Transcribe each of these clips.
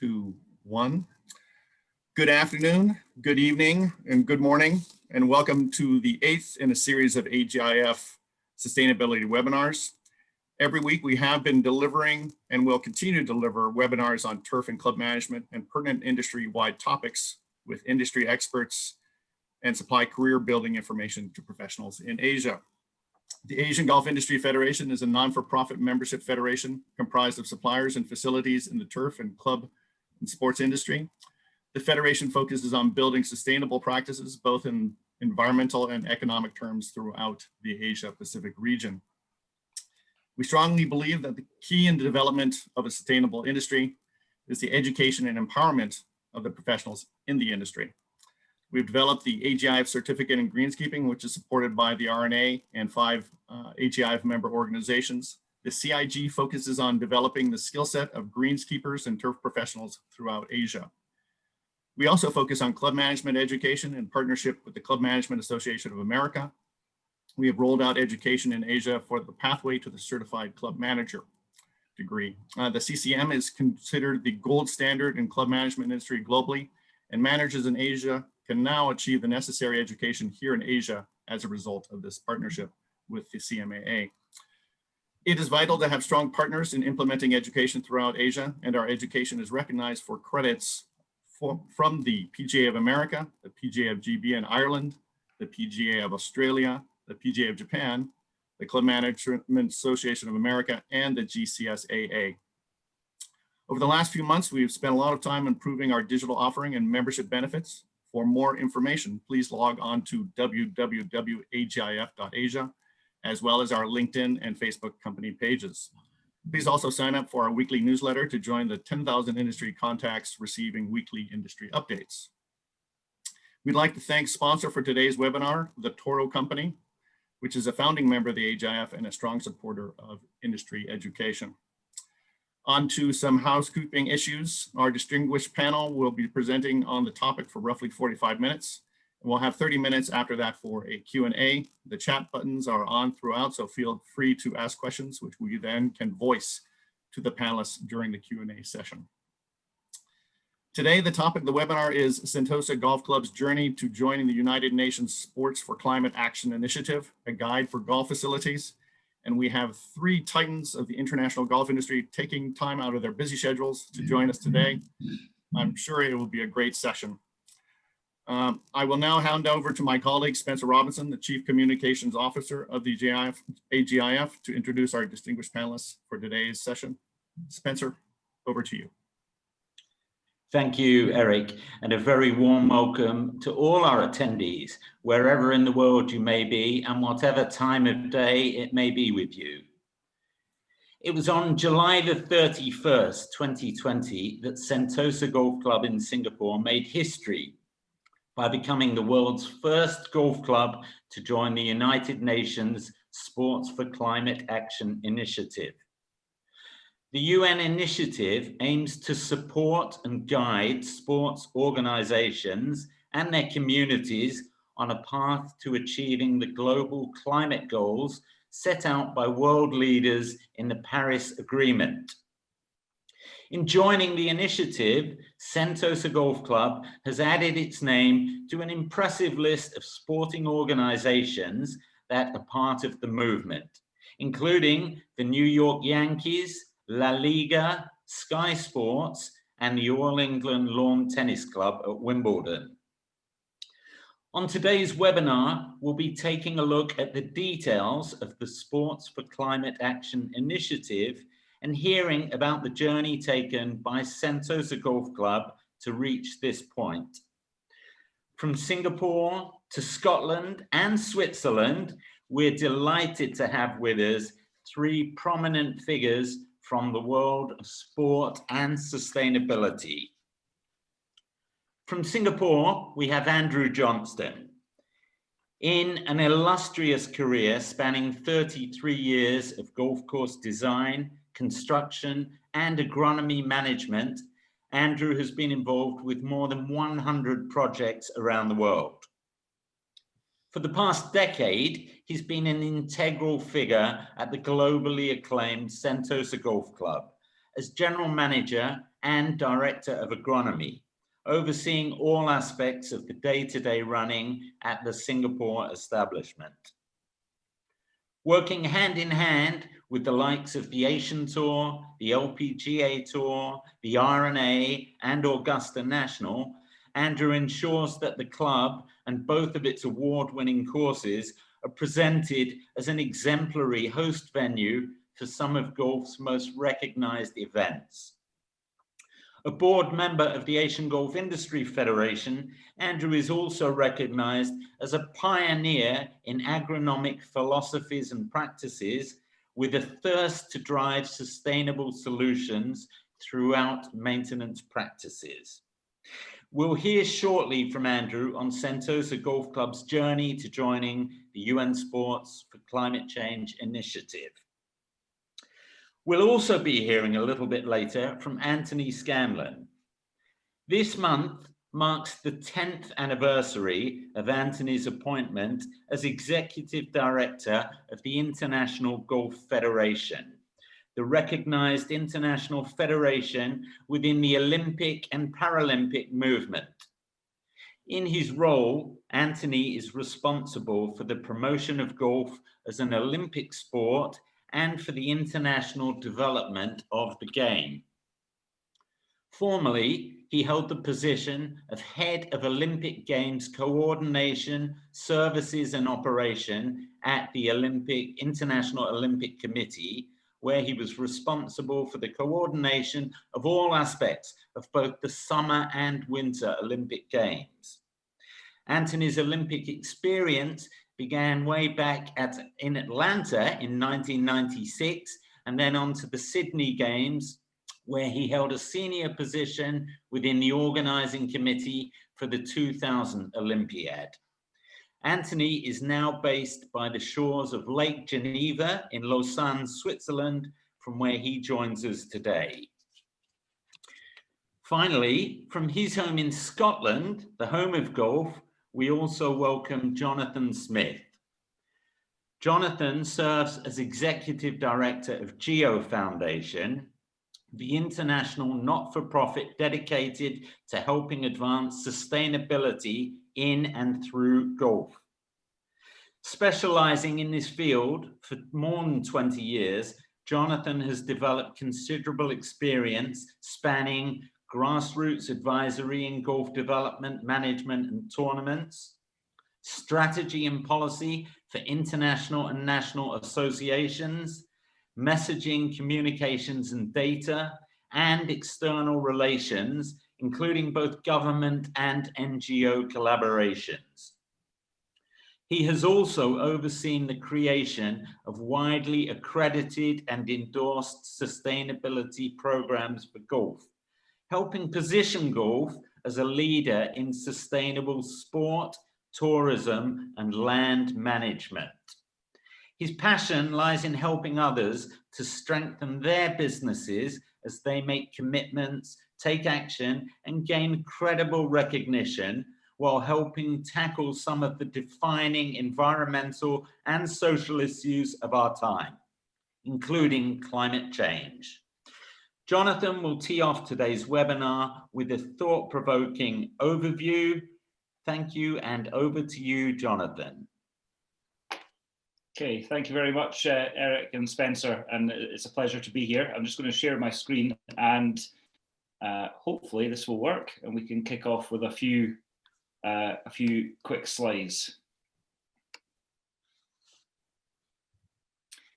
2, 1. Good afternoon, good evening, and good morning, and welcome to the 8th in a series of AGIF sustainability webinars. Every week we have been delivering and will continue to deliver webinars on turf and club management and pertinent industry-wide topics with industry experts and supply career building information to professionals in Asia. The Asian Golf Industry Federation is a non-for-profit membership federation comprised of suppliers and facilities in the turf and club and sports industry. The federation focuses on building sustainable practices, both in environmental and economic terms throughout the Asia Pacific region. We strongly believe that the key in the development of a sustainable industry is the education and empowerment of the professionals in the industry. We've developed the AGIF certificate in greenskeeping, which is supported by the RNA and 5 AGIF member organizations. The CIG focuses on developing the skill set of greenskeepers and turf professionals throughout Asia. We also focus on club management education in partnership with the Club Management Association of America. We have rolled out education in Asia for the pathway to the certified club manager degree. The CCM is considered the gold standard in club management industry globally, and managers in Asia can now achieve the necessary education here in Asia as a result of this partnership with the CMAA. It is vital to have strong partners in implementing education throughout Asia, and our education is recognized for credits from the PGA of America, the PGA of GB in Ireland, the PGA of Australia, the PGA of Japan, the Club Management Association of America, and the GCSAA. Over the last few months, we've spent a lot of time improving our digital offering and membership benefits. For more information, please log on to www.agif.asia, as well as our LinkedIn and Facebook company pages. Please also sign up for our weekly newsletter to join the 10,000 industry contacts receiving weekly industry updates. We'd like to thank sponsor for today's webinar, the Toro Company, which is a founding member of the AGIF and a strong supporter of industry education. On to some housekeeping issues. Our distinguished panel will be presenting on the topic for roughly 45 minutes. And we'll have 30 minutes after that for a Q&A. The chat buttons are on throughout, so feel free to ask questions, which we then can voice to the panelists during the Q&A session. Today, the topic of the webinar is Sentosa Golf Club's journey to joining the United Nations Sports for Climate Action Initiative, a guide for golf facilities. And we have 3 titans of the international golf industry taking time out of their busy schedules to join us today. I'm sure it will be a great session. I will now hand over to my colleague, Spencer Robinson, the Chief Communications Officer of the AGIF, to introduce our distinguished panelists for today's session. Spencer, over to you. Thank you, Eric, and a very warm welcome to all our attendees, wherever in the world you may be and whatever time of day it may be with you. It was on July the 31st, 2020, that Sentosa Golf Club in Singapore made history by becoming the world's first golf club to join the United Nations Sports for Climate Action Initiative. The UN initiative aims to support and guide sports organizations and their communities on a path to achieving the global climate goals set out by world leaders in the Paris Agreement. In joining the initiative, Sentosa Golf Club has added its name to an impressive list of sporting organizations that are part of the movement, including the New York Yankees, La Liga, Sky Sports, and the All England Lawn Tennis Club at Wimbledon. On today's webinar, we'll be taking a look at the details of the Sports for Climate Action Initiative and hearing about the journey taken by Sentosa Golf Club to reach this point. From Singapore to Scotland and Switzerland, we're delighted to have with us 3 prominent figures from the world of sport and sustainability. From Singapore, we have Andy Johnston. In an illustrious career spanning 33 years of golf course design, construction, and agronomy management, Andrew has been involved with more than 100 projects around the world. For the past decade, he's been an integral figure at the globally acclaimed Sentosa Golf Club as general manager and Director of Agronomy, overseeing all aspects of the day-to-day running at the Singapore establishment. Working hand in hand with the likes of the Asian Tour, the LPGA Tour, the R&A, and Augusta National, Andrew ensures that the club and both of its award-winning courses are presented as an exemplary host venue for some of golf's most recognized events. A board member of the Asian Golf Industry Federation, Andrew is also recognized as a pioneer in agronomic philosophies and practices with a thirst to drive sustainable solutions throughout maintenance practices. We'll hear shortly from Andrew on Sentosa Golf Club's journey to joining the UN Sports for Climate Change initiative. We'll also be hearing a little bit later from Antony Scanlon. This month marks the 10th anniversary of Antony's appointment as Executive Director of the International Golf Federation, the recognized international federation within the Olympic and Paralympic movement. In his role, Antony is responsible for the promotion of golf as an Olympic sport and for the international development of the game. Formerly, he held the position of Head of Olympic Games Coordination, Services and Operation at the International Olympic Committee, where he was responsible for the coordination of all aspects of both the summer and winter Olympic Games. Antony's Olympic experience began way back in Atlanta in 1996, and then on to the Sydney Games, where he held a senior position within the organizing committee for the 2000 Olympiad. Antony is now based by the shores of Lake Geneva in Lausanne, Switzerland, from where he joins us today. Finally, from his home in Scotland, the home of golf, we also welcome Jonathan Smith. Jonathan serves as Executive Director of GEO Foundation, the international not-for-profit dedicated to helping advance sustainability in and through golf. Specializing in this field for more than 20 years, Jonathan has developed considerable experience spanning grassroots advisory in golf development, management and tournaments, strategy and policy for international and national associations, messaging, communications and data, and external relations, including both government and NGO collaborations. He has also overseen the creation of widely accredited and endorsed sustainability programs for golf, helping position golf as a leader in sustainable sport, tourism, and land management. His passion lies in helping others to strengthen their businesses as they make commitments, take action, and gain credible recognition, while helping tackle some of the defining environmental and social issues of our time, including climate change. Jonathan will tee off today's webinar with a thought-provoking overview. Thank you, and over to you, Jonathan. Okay, thank you very much, Eric and Spencer, and it's a pleasure to be here. I'm just going to share my screen, and hopefully this will work, and we can kick off with a few quick slides.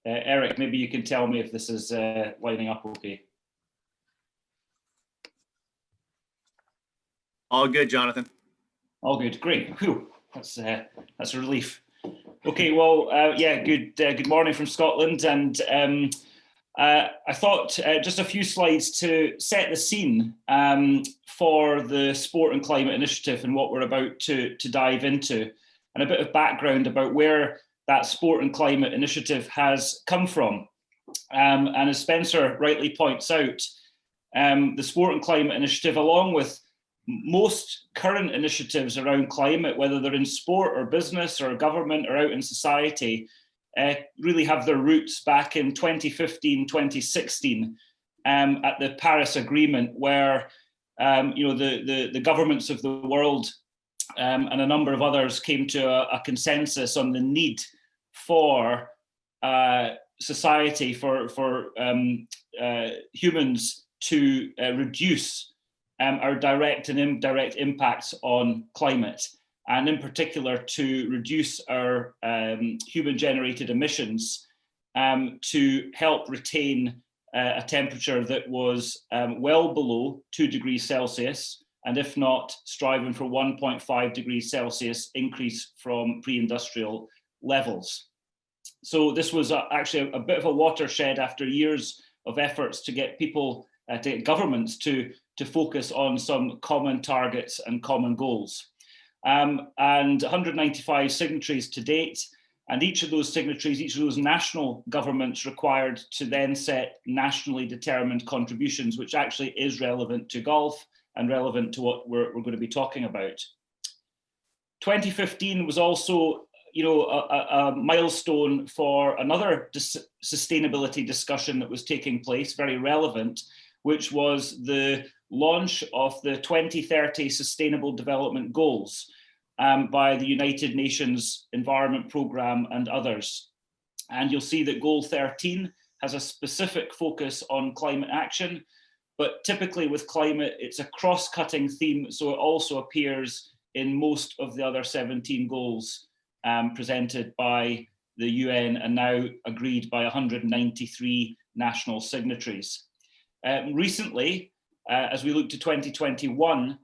Eric, maybe you can tell me if this is lining up okay. All good, Jonathan. All good, great. Whew. That's a relief. Okay, well, yeah, good morning from Scotland, and I thought just a few slides to set the scene for the Sport and Climate Initiative and what we're about to dive into, and a bit of background about where that Sport and Climate Initiative has come from. And as Spencer rightly points out, the Sport and Climate Initiative, along with most current initiatives around climate, whether they're in sport or business or government or out in society, really have their roots back in 2015, 2016, at the Paris Agreement, where the governments of the world and a number of others came to a consensus on the need for society, for humans to reduce our direct and indirect impacts on climate, and in particular to reduce our human-generated emissions to help retain a temperature that was well below 2 degrees Celsius, and if not, striving for 1.5 degrees Celsius increase from pre-industrial levels. So this was actually a bit of a watershed after years of efforts to get people, to get governments to focus on some common targets and common goals. And 195 signatories to date, and each of those signatories, each of those national governments required to then set nationally determined contributions, which actually is relevant to golf and relevant to what we're going to be talking about. 2015 was also, a milestone for another sustainability discussion that was taking place, very relevant, which was the launch of the 2030 Sustainable Development Goals by the United Nations Environment Programme and others. And you'll see that Goal 13 has a specific focus on climate action, but typically with climate, it's a cross-cutting theme, so it also appears in most of the other 17 goals presented by the UN and now agreed by 193 national signatories. Recently, as we look to 2021,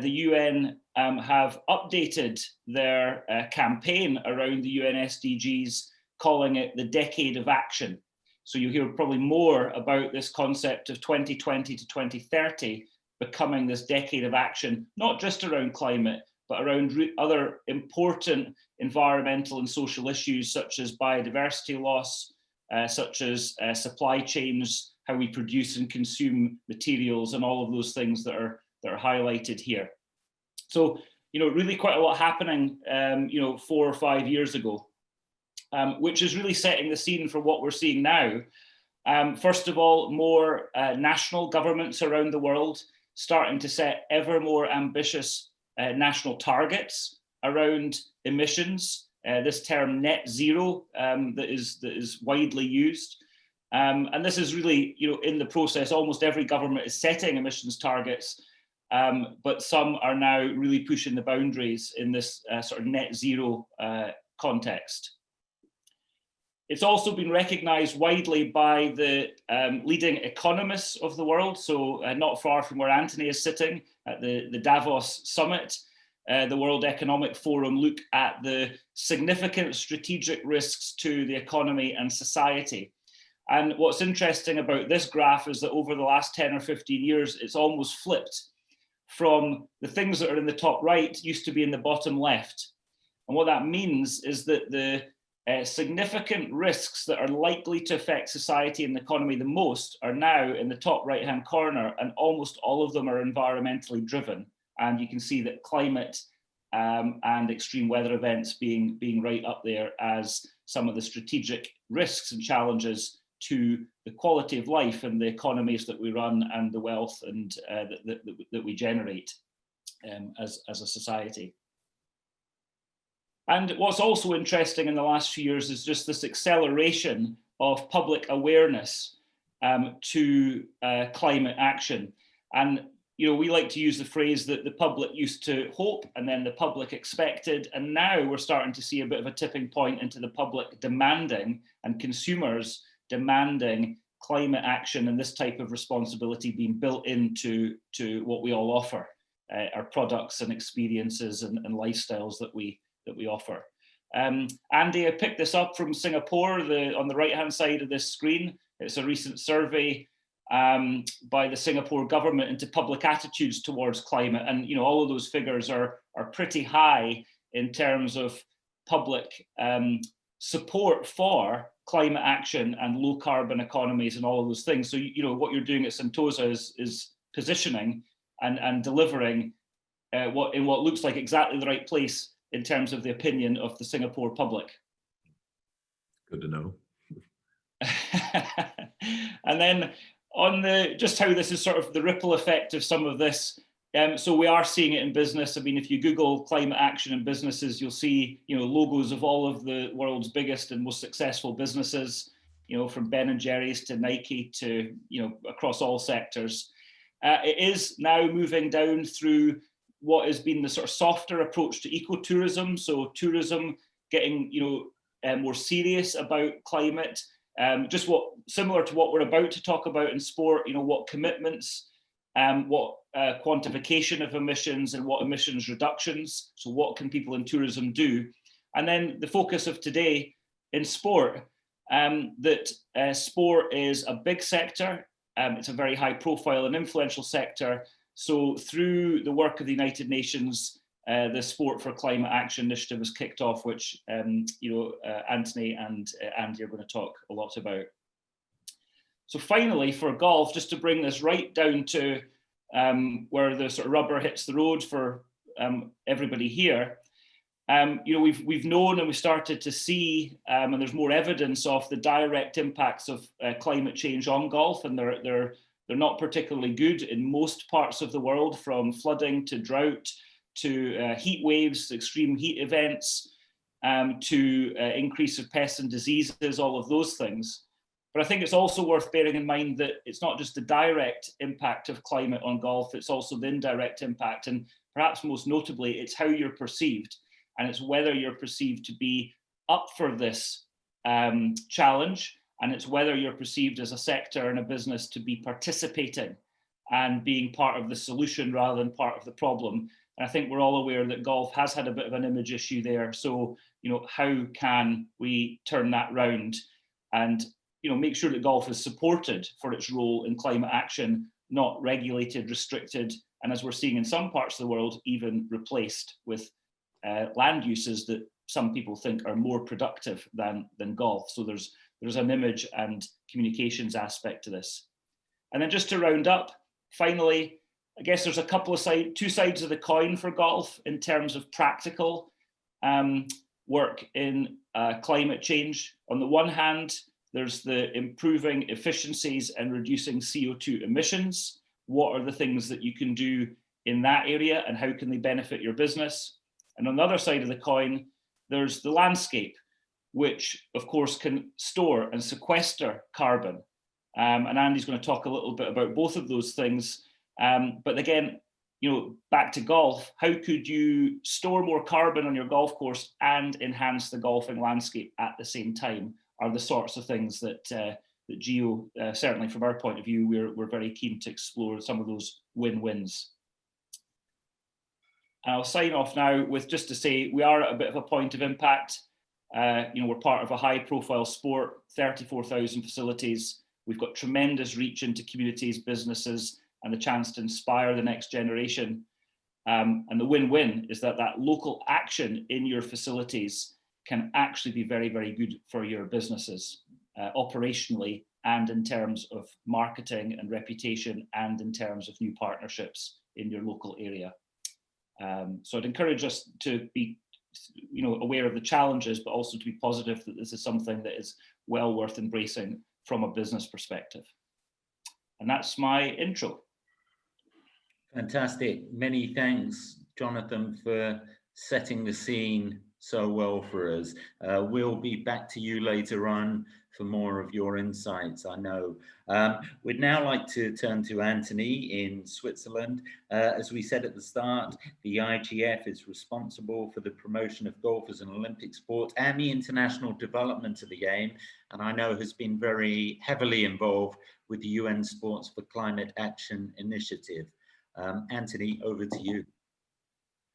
the UN have updated their campaign around the UN SDGs, calling it the Decade of Action. So you'll hear probably more about this concept of 2020 to 2030 becoming this decade of action, not just around climate, but around other important environmental and social issues such as biodiversity loss, such as supply chains, how we produce and consume materials, and all of those things that are highlighted here. So, really quite a lot happening, 4 or 5 years ago, which is really setting the scene for what we're seeing now. First of all, more national governments around the world starting to set ever more ambitious national targets around emissions. This term net zero that is widely used. And this is really, in the process, almost every government is setting emissions targets, but some are now really pushing the boundaries in this sort of net zero context. It's also been recognized widely by the leading economists of the world. So not far from where Antony is sitting at the Davos summit, the World Economic Forum looked at the significant strategic risks to the economy and society. And what's interesting about this graph is that over the last 10 or 15 years, it's almost flipped from the things that are in the top right used to be in the bottom left. And what that means is that the significant risks that are likely to affect society and the economy the most are now in the top right-hand corner, and almost all of them are environmentally driven. And you can see that climate and extreme weather events being right up there as some of the strategic risks and challenges to the quality of life and the economies that we run and the wealth and that we generate as a society. And what's also interesting in the last few years is just this acceleration of public awareness to climate action. And we like to use the phrase that the public used to hope and then the public expected, and now we're starting to see a bit of a tipping point into the public demanding and consumers demanding climate action and this type of responsibility being built into what we all offer, our products and experiences and lifestyles that we offer. Andy, I picked this up from Singapore, on the right-hand side of this screen. It's a recent survey by the Singapore government into public attitudes towards climate. And all of those figures are pretty high in terms of public support for climate action and low carbon economies and all of those things. So, what you're doing at Sentosa is positioning and delivering in what looks like exactly the right place in terms of the opinion of the Singapore public. Good to know. And then on just how this is sort of the ripple effect of some of this. So we are seeing it in business. I mean, if you Google climate action in businesses, you'll see, logos of all of the world's biggest and most successful businesses, from Ben and Jerry's to Nike to, across all sectors. It is now moving down through what has been the sort of softer approach to ecotourism. So tourism getting, more serious about climate. Just similar to what we're about to talk about in sport, what commitments, what quantification of emissions and what emissions reductions. So what can people in tourism do? And then the focus of today in sport, that sport is a big sector. It's a very high profile and influential sector. So through the work of the United Nations, the Sport for Climate Action Initiative was kicked off, which Antony and Andy are going to talk a lot about. So finally, for golf, just to bring this right down to where the sort of rubber hits the road for everybody here, we've known and we started to see, and there's more evidence of the direct impacts of climate change on golf, and they're not particularly good in most parts of the world, from flooding to drought to heat waves, extreme heat events, to increase of pests and diseases, all of those things. But I think it's also worth bearing in mind that it's not just the direct impact of climate on golf, it's also the indirect impact. And perhaps most notably, it's how you're perceived. And it's whether you're perceived to be up for this challenge, and it's whether you're perceived as a sector and a business to be participating and being part of the solution rather than part of the problem. And I think we're all aware that golf has had a bit of an image issue there. So, how can we turn that round and, make sure that golf is supported for its role in climate action, not regulated, restricted, and as we're seeing in some parts of the world, even replaced with land uses that some people think are more productive than golf. So there's an image and communications aspect to this. And then just to round up, finally, I guess there's a couple of two sides of the coin for golf in terms of practical work in climate change. On the one hand, there's the improving efficiencies and reducing CO2 emissions. What are the things that you can do in that area, and how can they benefit your business? And on the other side of the coin, there's the landscape, which of course can store and sequester carbon. And Andy's going to talk a little bit about both of those things. But again, back to golf, how could you store more carbon on your golf course and enhance the golfing landscape at the same time, are the sorts of things that GEO, certainly from our point of view, we're very keen to explore some of those win-wins. I'll sign off now with just to say we are at a bit of a point of impact. We're part of a high-profile sport, 34,000 facilities. We've got tremendous reach into communities, businesses, and the chance to inspire the next generation. And the win-win is that local action in your facilities can actually be very, very good for your businesses, operationally, and in terms of marketing and reputation, and in terms of new partnerships in your local area. So I'd encourage us to be, aware of the challenges, but also to be positive that this is something that is well worth embracing from a business perspective. And that's my intro. Fantastic. Many thanks, Jonathan, for setting the scene so well for us. We'll be back to you later on for more of your insights, I know. We'd now like to turn to Antony in Switzerland. As we said at the start, the IGF is responsible for the promotion of golf as an Olympic sport and the international development of the game, and I know has been very heavily involved with the UN Sports for Climate Action Initiative. Antony, over to you.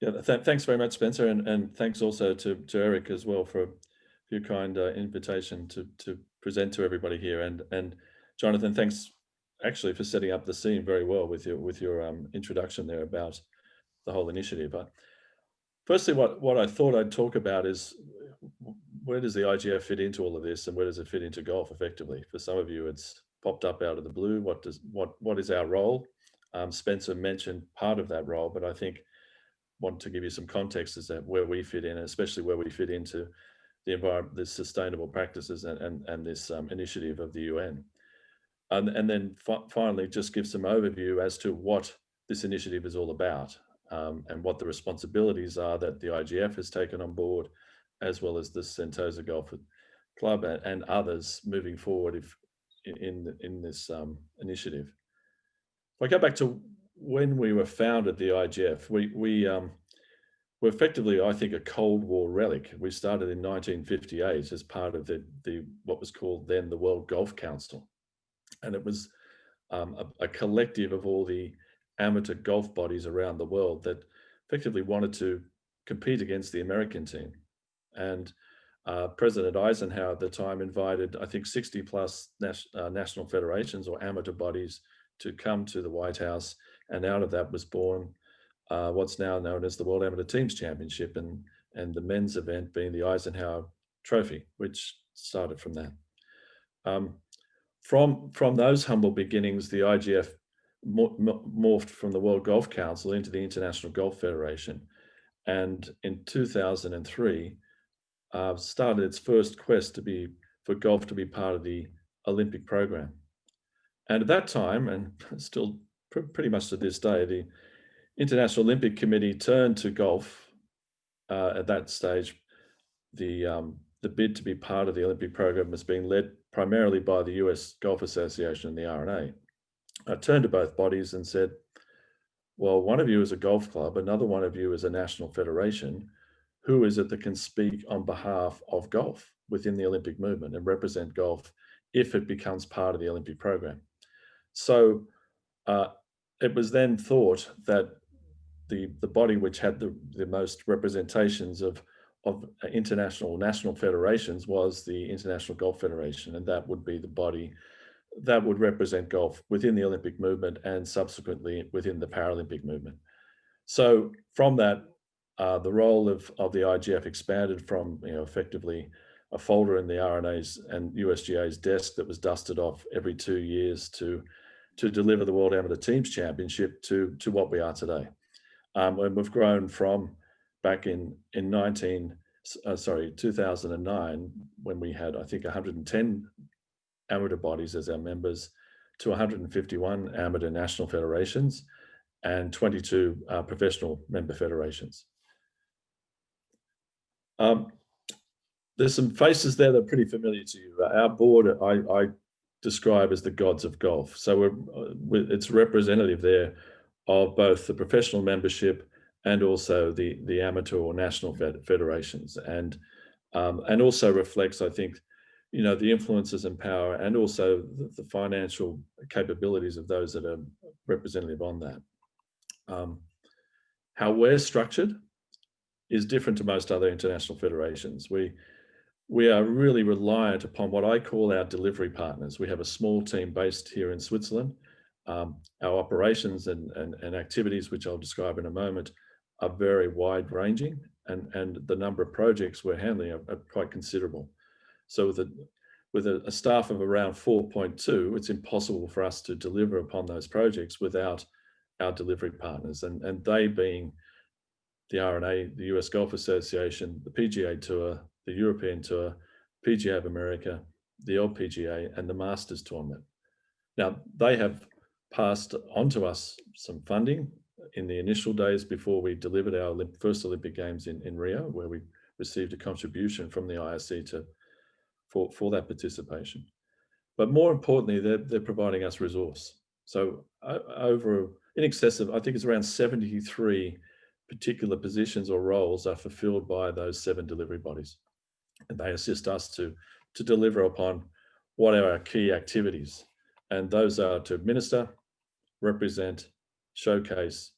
Yeah, thanks very much, Spencer, and thanks also to Eric as well for your kind invitation to present to everybody here. And Jonathan, thanks actually for setting up the scene very well with your introduction there about the whole initiative. Firstly, what I thought I'd talk about is where does the IGF fit into all of this, and where does it fit into golf effectively? For some of you, it's popped up out of the blue. What is our role? Spencer mentioned part of that role, but I think want to give you some context is that where we fit in, especially where we fit into the environment, the sustainable practices and this initiative of the UN. and then finally just give some overview as to what this initiative is all about, and what the responsibilities are that the IGF has taken on board, as well as the Sentosa Golf Club and others moving forward in this initiative. If I go back to when we were founded, the IGF, we're effectively, I think, a Cold War relic. We started in 1958 as part of the what was called then the World Golf Council, and it was a collective of all the amateur golf bodies around the world that effectively wanted to compete against the American team. And President Eisenhower at the time invited, I think, 60 plus national federations or amateur bodies to come to the White House, and out of that was born what's now known as the World Amateur Teams Championship, and the men's event being the Eisenhower Trophy, which started from that. From those humble beginnings, the IGF morphed from the World Golf Council into the International Golf Federation, and in 2003 started its first quest for golf to be part of the Olympic program. And at that time, and still pretty much to this day, the International Olympic Committee turned to golf at that stage. The bid to be part of the Olympic program was being led primarily by the US Golf Association and the R&A. I turned to both bodies and said, well, one of you is a golf club, another one of you is a national federation. Who is it that can speak on behalf of golf within the Olympic movement and represent golf if it becomes part of the Olympic program? So it was then thought that the body which had the most representations of international national federations was the International Golf Federation, and that would be the body that would represent golf within the Olympic movement and subsequently within the Paralympic movement. So from that, the role of the IGF expanded from effectively a folder in the R&A's and USGA's desk that was dusted off every 2 years to deliver the World Amateur Teams Championship to what we are today. And we've grown from back in 2009, when we had, I think, 110 amateur bodies as our members, to 151 amateur national federations and 22 professional member federations. There's some faces there that are pretty familiar to you. Our board, I describe as the gods of golf. So it's representative there of both the professional membership and also the amateur or national federations, and also reflects, I think, the influences and power, and also the financial capabilities of those that are representative on that. How we're structured is different to most other international federations. We are really reliant upon what I call our delivery partners. We have a small team based here in Switzerland. Our operations and activities, which I'll describe in a moment, are very wide ranging, and the number of projects we're handling are quite considerable. So with a staff of around 4.2, it's impossible for us to deliver upon those projects without our delivery partners, and they being the R&A, the US Golf Association, the PGA Tour, the European Tour, PGA of America, the LPGA, and the Masters Tournament. Now, they have passed on to us some funding in the initial days before we delivered our first Olympic Games in Rio, where we received a contribution from the IRC for that participation. But more importantly, they're providing us resource. So in excess of, I think it's around 73 particular positions or roles are fulfilled by those 7 delivery bodies. And they assist us to deliver upon what are our key activities. And those are to administer, represent, showcase,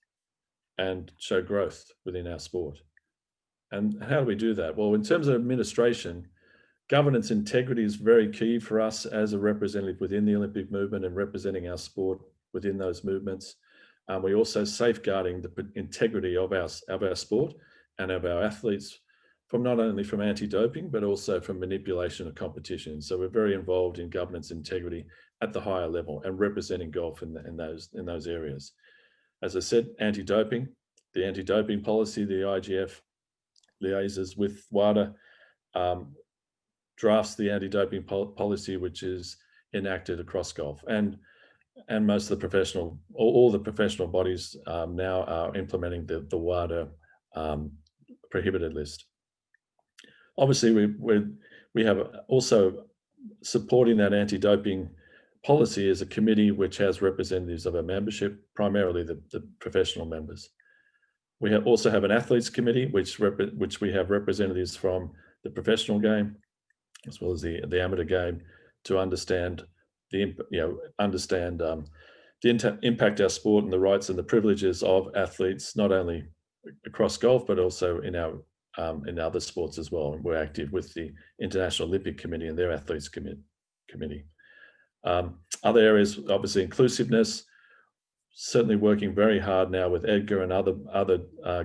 and show growth within our sport. And how do we do that? Well, in terms of administration, governance integrity is very key for us as a representative within the Olympic movement and representing our sport within those movements. We also safeguarding the integrity of our sport and of our athletes from not only from anti-doping, but also from manipulation of competition. So we're very involved in governance integrity at the higher level and representing golf in those areas. As I said, anti-doping, the anti-doping policy, the IGF liaises with WADA, drafts the anti-doping policy, which is enacted across golf, and most of the professional, all the professional bodies now are implementing the WADA prohibited list. Obviously, we have also supporting that anti-doping policy is a committee which has representatives of our membership, primarily the professional members. We also have an athletes committee, which we have representatives from the professional game, as well as the amateur game, to understand the impact our sport and the rights and the privileges of athletes, not only across golf but also in our in other sports as well. And we're active with the International Olympic Committee and their athletes committee. Other areas, obviously, inclusiveness. Certainly working very hard now with Edgar and other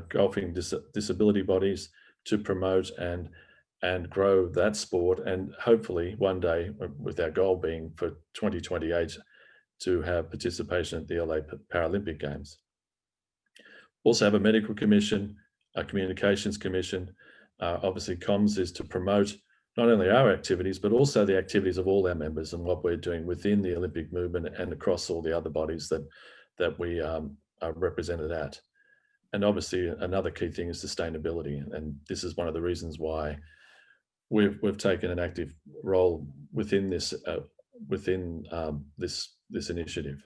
golfing disability bodies to promote and grow that sport, and hopefully one day, with our goal being for 2028 to have participation at the LA Paralympic Games. Also have a medical commission, a communications commission. Obviously comms is to promote not only our activities, but also the activities of all our members and what we're doing within the Olympic movement and across all the other bodies that we are represented at. And obviously another key thing is sustainability. And this is one of the reasons why we've taken an active role within this this initiative.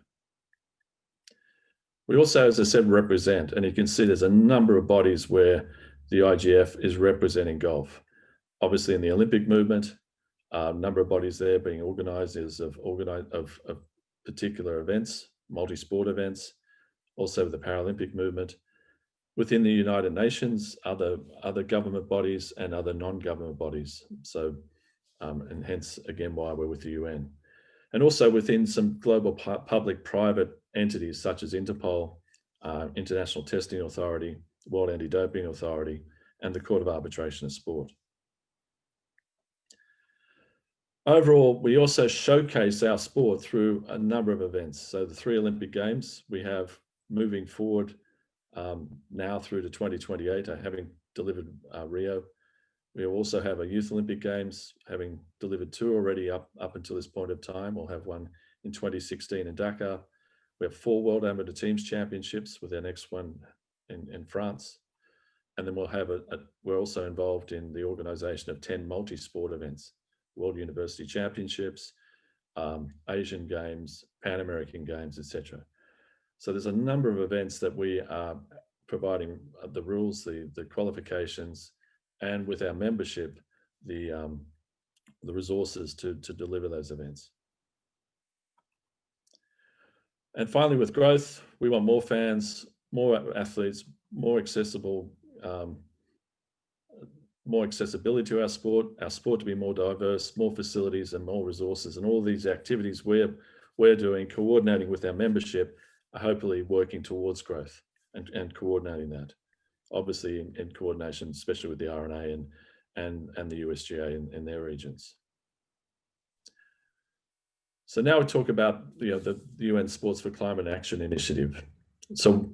We also, as I said, represent, and you can see there's a number of bodies where the IGF is representing golf. Obviously in the Olympic movement, a number of bodies there being organisers of particular events, multi-sport events, also the Paralympic movement. Within the United Nations, other government bodies and other non-government bodies. So, and hence again why we're with the UN. And also within some global public-private entities such as Interpol, International Testing Authority, World Anti-Doping Authority, and the Court of Arbitration of Sport. Overall, we also showcase our sport through a number of events. So the 3 Olympic Games we have moving forward now through to 2028, having delivered Rio. We also have a Youth Olympic Games, having delivered 2 already up until this point of time. We'll have one in 2016 in Dakar. We have 4 World Amateur Teams Championships, with our next one in France. And then we'll have we're also involved in the organisation of 10 multi-sport events, World University Championships, Asian Games, Pan American Games, etc. So there's a number of events that we are providing the rules, the qualifications, and with our membership, the resources to deliver those events. And finally, with growth, we want more fans, more athletes, more accessibility to our sport to be more diverse, more facilities and more resources, and all these activities we're doing, coordinating with our membership, are hopefully working towards growth and coordinating that. Obviously in coordination, especially with the RNA and the USGA in their regions. So now we talk about the UN Sports for Climate Action Initiative. So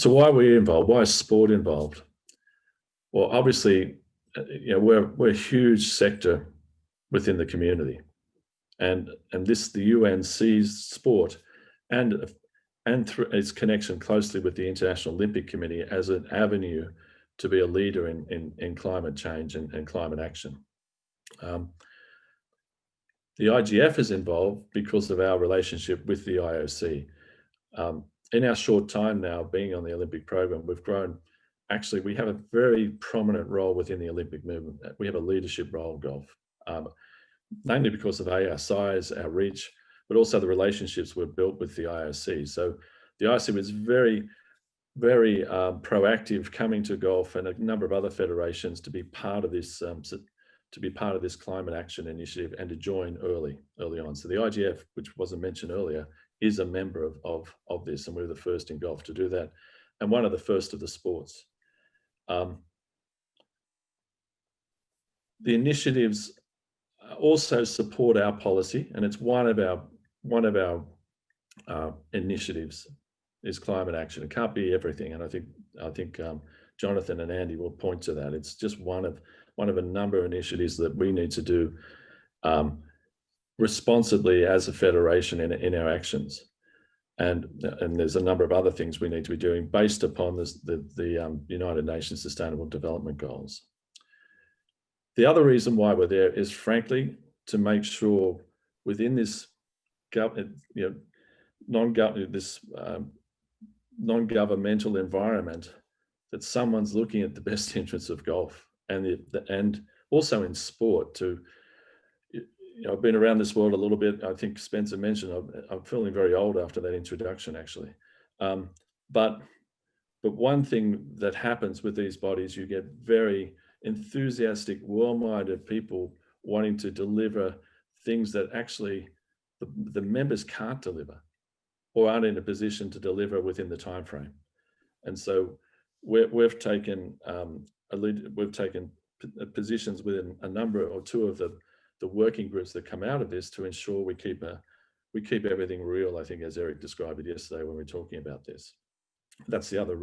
why are we involved? Why is sport involved? Well, obviously, we're a huge sector within the community, and the UN sees sport and through its connection closely with the International Olympic Committee as an avenue to be a leader in climate change and climate action. The IGF is involved because of our relationship with the IOC. In our short time now being on the Olympic program, we've grown. Actually, we have a very prominent role within the Olympic movement. We have a leadership role in golf, mainly because of our size, our reach, but also the relationships we've built with the IOC. So the IOC was very, very proactive coming to golf and a number of other federations to be part of this climate action initiative and to join early on. So the IGF, which wasn't mentioned earlier, is a member of this, and we're the first in golf to do that, and one of the first of the sports. The initiatives also support our policy, and it's one of our initiatives is climate action. It can't be everything, and I think Jonathan and Andy will point to that. It's just one of a number of initiatives that we need to do responsibly as a federation in our actions. And there's a number of other things we need to be doing based upon the United Nations Sustainable Development Goals. The other reason why we're there is, frankly, to make sure within this non-governmental environment that someone's looking at the best interests of golf and also in sport to. I've been around this world a little bit. I think Spencer mentioned I'm feeling very old after that introduction, actually. But one thing that happens with these bodies, you get very enthusiastic, well-minded people wanting to deliver things that actually the members can't deliver or aren't in a position to deliver within the time frame. And so we've taken positions within a number or two of the working groups that come out of this to ensure we keep everything real, I think, as Eric described it yesterday when we were talking about this. That's the other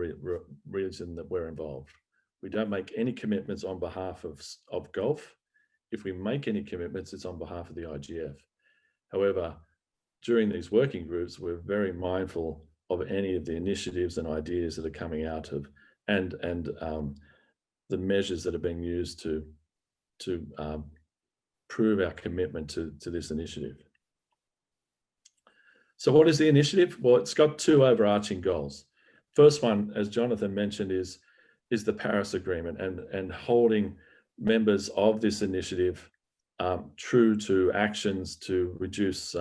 reason that we're involved. We don't make any commitments on behalf of golf. If we make any commitments, it's on behalf of the IGF. However, during these working groups, we're very mindful of any of the initiatives and ideas that are coming out of and the measures that are being used to prove our commitment to this initiative. So what is the initiative? Well, it's got two overarching goals. First one, as Jonathan mentioned, is the Paris Agreement and holding members of this initiative true to actions to reduce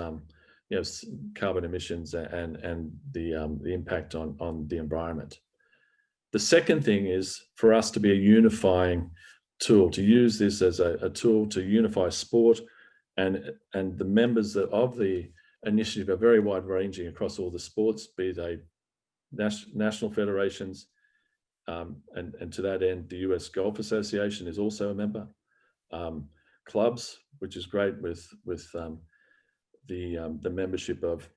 carbon emissions and the impact on the environment. The second thing is for us to be a unifying tool, to use this as a tool to unify sport, and the members of the initiative are very wide-ranging across all the sports, be they national federations, and to that end, the US Golf Association is also a member. Clubs, which is great with the membership of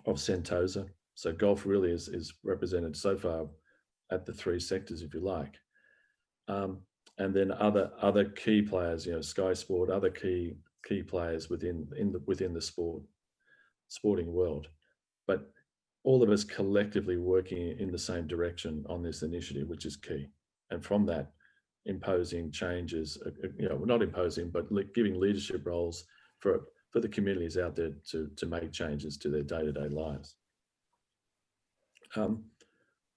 Sentosa. So golf really is represented so far at the three sectors, if you like. And then other key players, Sky Sport, other key players within the sporting world, but all of us collectively working in the same direction on this initiative, which is key. And from that, imposing changes, not imposing, but giving leadership roles for the communities out there to make changes to their day-to-day lives.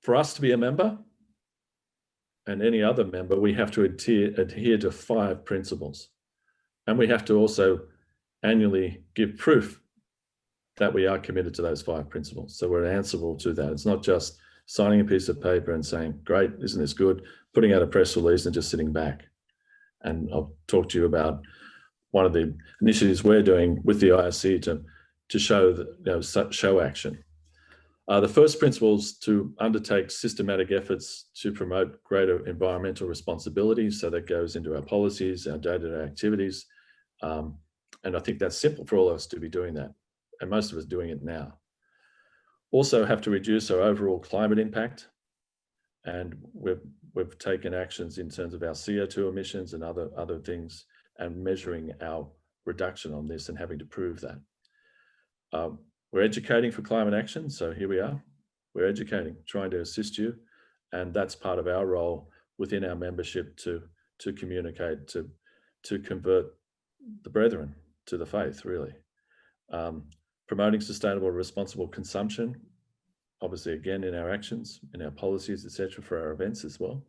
For us to be a member, and any other member, we have to adhere to 5 principles. And we have to also annually give proof that we are committed to those 5 principles. So we're answerable to that. It's not just signing a piece of paper and saying, great, isn't this good? Putting out a press release and just sitting back. And I'll talk to you about one of the initiatives we're doing with the IRC to show action. The first principle is to undertake systematic efforts to promote greater environmental responsibility. So that goes into our policies, our day-to-day activities. And I think that's simple for all of us to be doing that. And most of us doing it now. Also have to reduce our overall climate impact. And we've taken actions in terms of our CO2 emissions and other things, and measuring our reduction on this and having to prove that. We're educating for climate action. So here we are. We're educating, trying to assist you. And that's part of our role within our membership to communicate, to convert the brethren to the faith, really. Promoting sustainable, responsible consumption, obviously, again, in our actions, in our policies, etc., for our events as well.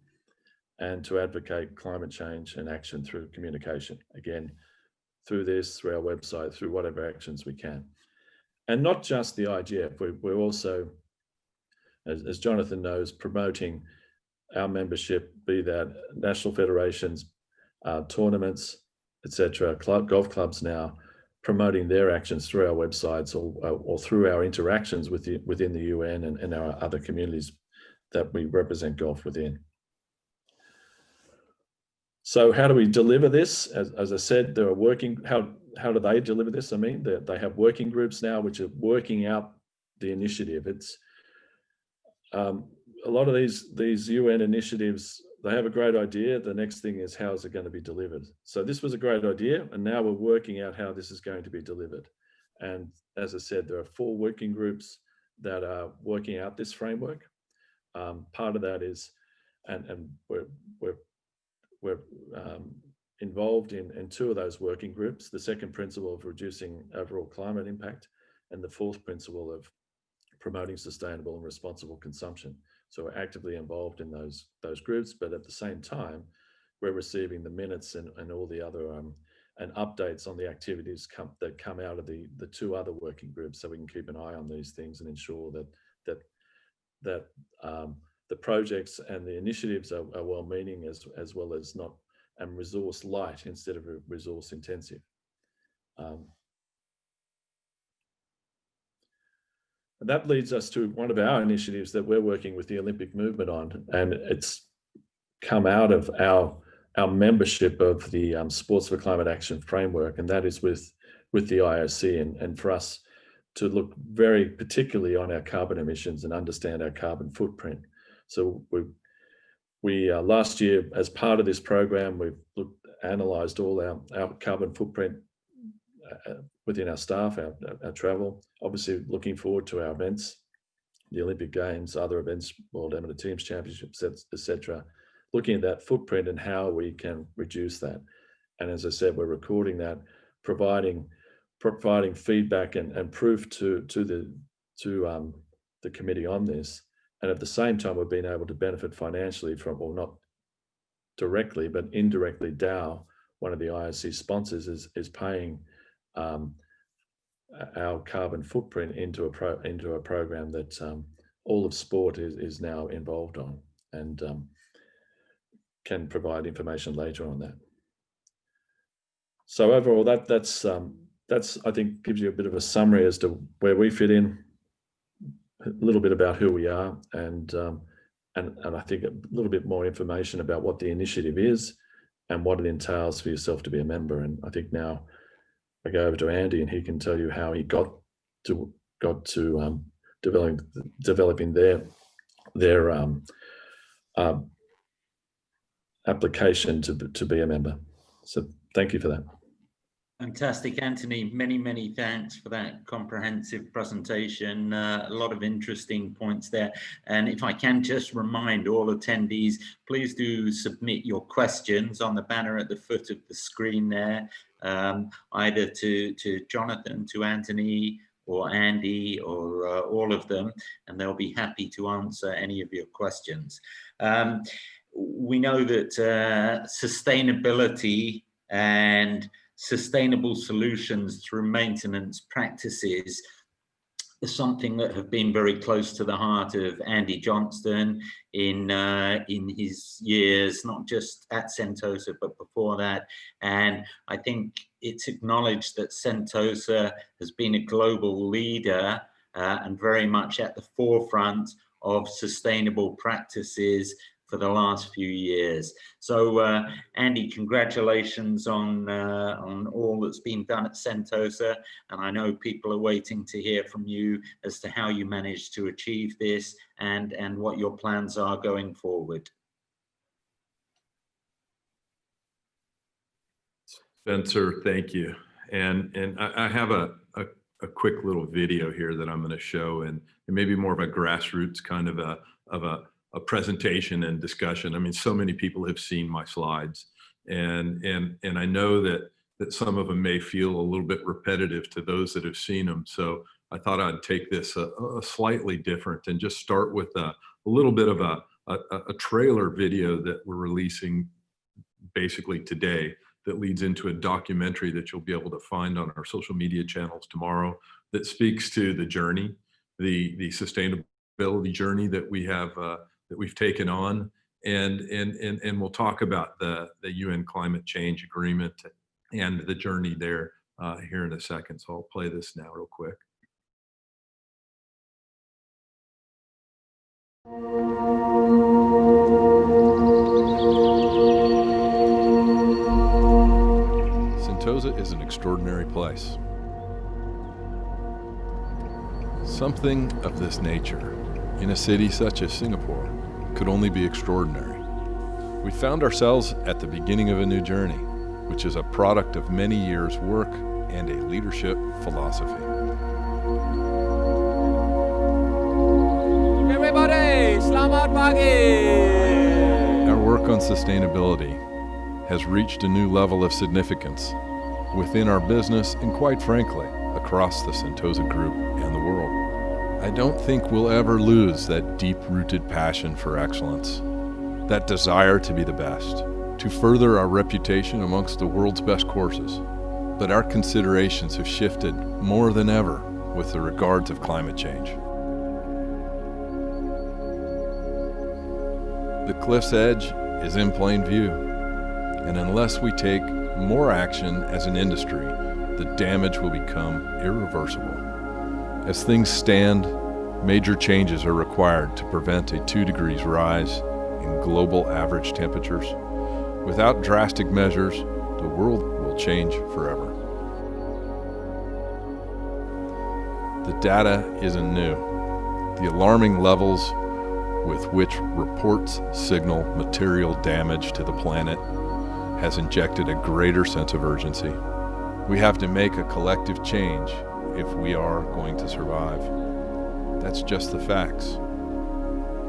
And to advocate climate change and action through communication, again, through this, through our website, through whatever actions we can. And not just the IGF, we're also, as Jonathan knows, promoting our membership, be that national federations, tournaments, etc., golf clubs now, promoting their actions through our websites or through our interactions within the UN and our other communities that we represent golf within. So how do we deliver this? As I said, there are how do they deliver this? I mean, they have working groups now which are working out the initiative. It's a lot of these UN initiatives they have a great idea. The next thing is, how is it going to be delivered? So this was a great idea, and now we're working out how this is going to be delivered. And as I said, there are 4 working groups that are working out this framework. Part of that is, and we're involved in 2 of those working groups. The second principle of reducing overall climate impact, and the 4th principle of promoting sustainable and responsible consumption. So we're actively involved in those groups, but at the same time, we're receiving the minutes and all the other and updates on the activities that come out of the 2 other working groups, so we can keep an eye on these things and ensure that the projects and the initiatives are well-meaning as well as not, and resource light instead of resource intensive. And that leads us to one of our initiatives that we're working with the Olympic movement on, and it's come out of our membership of the Sports for Climate Action framework, and that is with the IOC, and for us to look very particularly on our carbon emissions and understand our carbon footprint. So we last year, as part of this program, we've analysed all our carbon footprint within our staff, our travel, obviously looking forward to our events, the Olympic Games, other events, World Amateur Teams Championships, etc. Looking at that footprint and how we can reduce that. And as I said, we're recording that, providing feedback and proof to the committee on this. And at the same time, we've been able to benefit financially from, well, not directly, but indirectly, Dow, one of the IOC sponsors, is paying our carbon footprint into a program that all of sport is now involved on, and can provide information later on that. So overall, that's I think gives you a bit of a summary as to where we fit in, a little bit about who we are, and I think a little bit more information about what the initiative is and what it entails for yourself to be a member. And I think now I go over to Andy, and he can tell you how he got to developing their application to be a member. So thank you for that. Fantastic, Antony. Many thanks for that comprehensive presentation. A lot of interesting points there. And if I can just remind all attendees, please do submit your questions on the banner at the foot of the screen there, either to Jonathan, to Antony, or Andy, or all of them, and they'll be happy to answer any of your questions. We know that sustainability and sustainable solutions through maintenance practices is something that have been very close to the heart of Andy Johnston in his years, not just at Sentosa, but before that. And I think it's acknowledged that Sentosa has been a global leader and very much at the forefront of sustainable practices for the last few years. So Andy, congratulations on all that's been done at Sentosa, and I know people are waiting to hear from you as to how you managed to achieve this and what your plans are going forward. Spencer, thank you. And I have a quick little video here that I'm going to show, and maybe more of a grassroots kind of a presentation and discussion. I mean, so many people have seen my slides, and I know that some of them may feel a little bit repetitive to those that have seen them. So I thought I'd take this a slightly different and just start with a little bit of a trailer video that we're releasing basically today, that leads into a documentary that you'll be able to find on our social media channels tomorrow, that speaks to the journey, the sustainability journey that we have that we've taken on, and we'll talk about the UN climate change agreement and the journey there here in a second. So I'll play this now real quick. Sentosa is an extraordinary place. Something of this nature in a city such as Singapore could only be extraordinary. We found ourselves at the beginning of a new journey, which is a product of many years' work and a leadership philosophy. Everybody, selamat pagi! Our work on sustainability has reached a new level of significance within our business and, quite frankly, across the Sentosa Group and the world. I don't think we'll ever lose that deep-rooted passion for excellence, that desire to be the best, to further our reputation amongst the world's best courses. But our considerations have shifted more than ever with the regards of climate change. The cliff's edge is in plain view, and unless we take more action as an industry, the damage will become irreversible. As things stand, major changes are required to prevent a 2 degrees rise in global average temperatures. Without drastic measures, the world will change forever. The data isn't new. The alarming levels with which reports signal material damage to the planet has injected a greater sense of urgency. We have to make a collective change if we are going to survive. That's just the facts.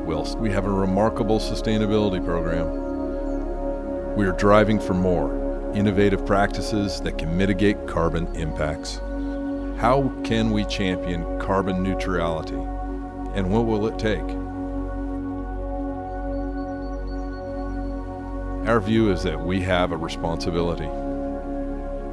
Well, we have a remarkable sustainability program. We are driving for more innovative practices that can mitigate carbon impacts. How can we champion carbon neutrality, and what will it take? Our view is that we have a responsibility.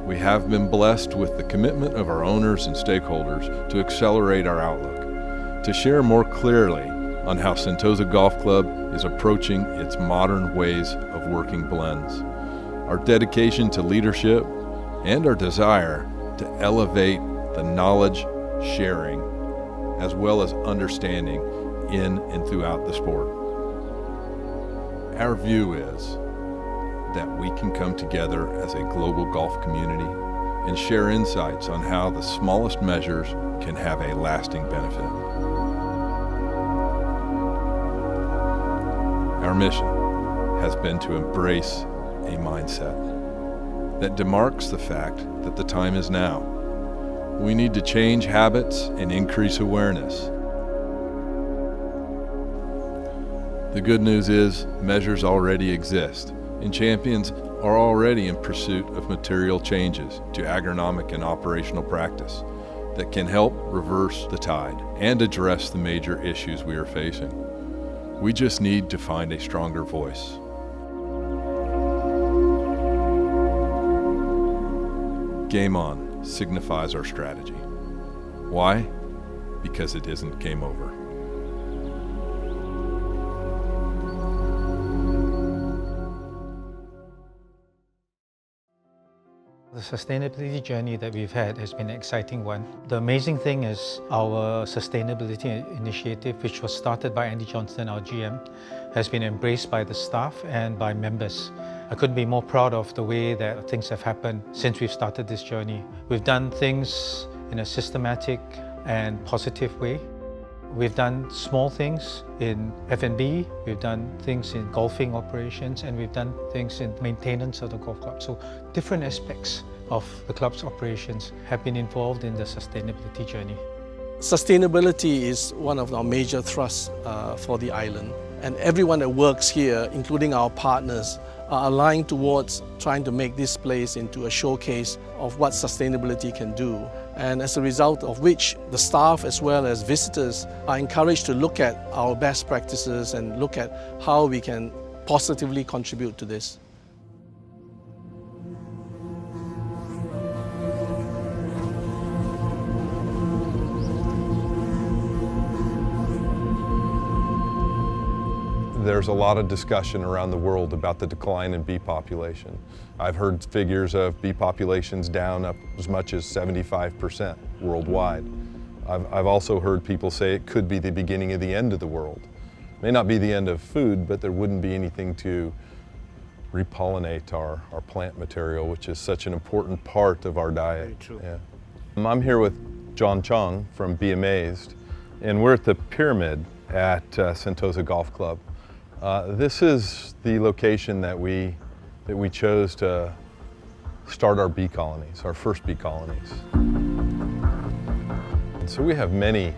We have been blessed with the commitment of our owners and stakeholders to accelerate our outlook, to share more clearly on how Sentosa Golf Club is approaching its modern ways of working blends, our dedication to leadership, and our desire to elevate the knowledge sharing as well as understanding in and throughout the sport. Our view is that we can come together as a global golf community and share insights on how the smallest measures can have a lasting benefit. Our mission has been to embrace a mindset that demarks the fact that the time is now. We need to change habits and increase awareness. The good news is measures already exist, and champions are already in pursuit of material changes to agronomic and operational practice that can help reverse the tide and address the major issues we are facing. We just need to find a stronger voice. Game on signifies our strategy. Why? Because it isn't game over. The sustainability journey that we've had has been an exciting one. The amazing thing is our sustainability initiative, which was started by Andy Johnston, our GM, has been embraced by the staff and by members. I couldn't be more proud of the way that things have happened since we've started this journey. We've done things in a systematic and positive way. We've done small things in F&B, we've done things in golfing operations, and we've done things in maintenance of the golf club. So different aspects of the club's operations have been involved in the sustainability journey. Sustainability is one of our major thrusts for the island, and everyone that works here, including our partners, are aligned towards trying to make this place into a showcase of what sustainability can do. And as a result of which, the staff as well as visitors are encouraged to look at our best practices and look at how we can positively contribute to this. There's a lot of discussion around the world about the decline in bee population. I've heard figures of bee populations down up as much as 75% worldwide. I've also heard people say it could be the beginning of the end of the world. It may not be the end of food, but there wouldn't be anything to repollinate our plant material, which is such an important part of our diet. Very true. Yeah. I'm here with John Chong from Be Amazed, and we're at the pyramid at Sentosa Golf Club. This is the location that we chose to start our bee colonies, our first bee colonies. And so we have many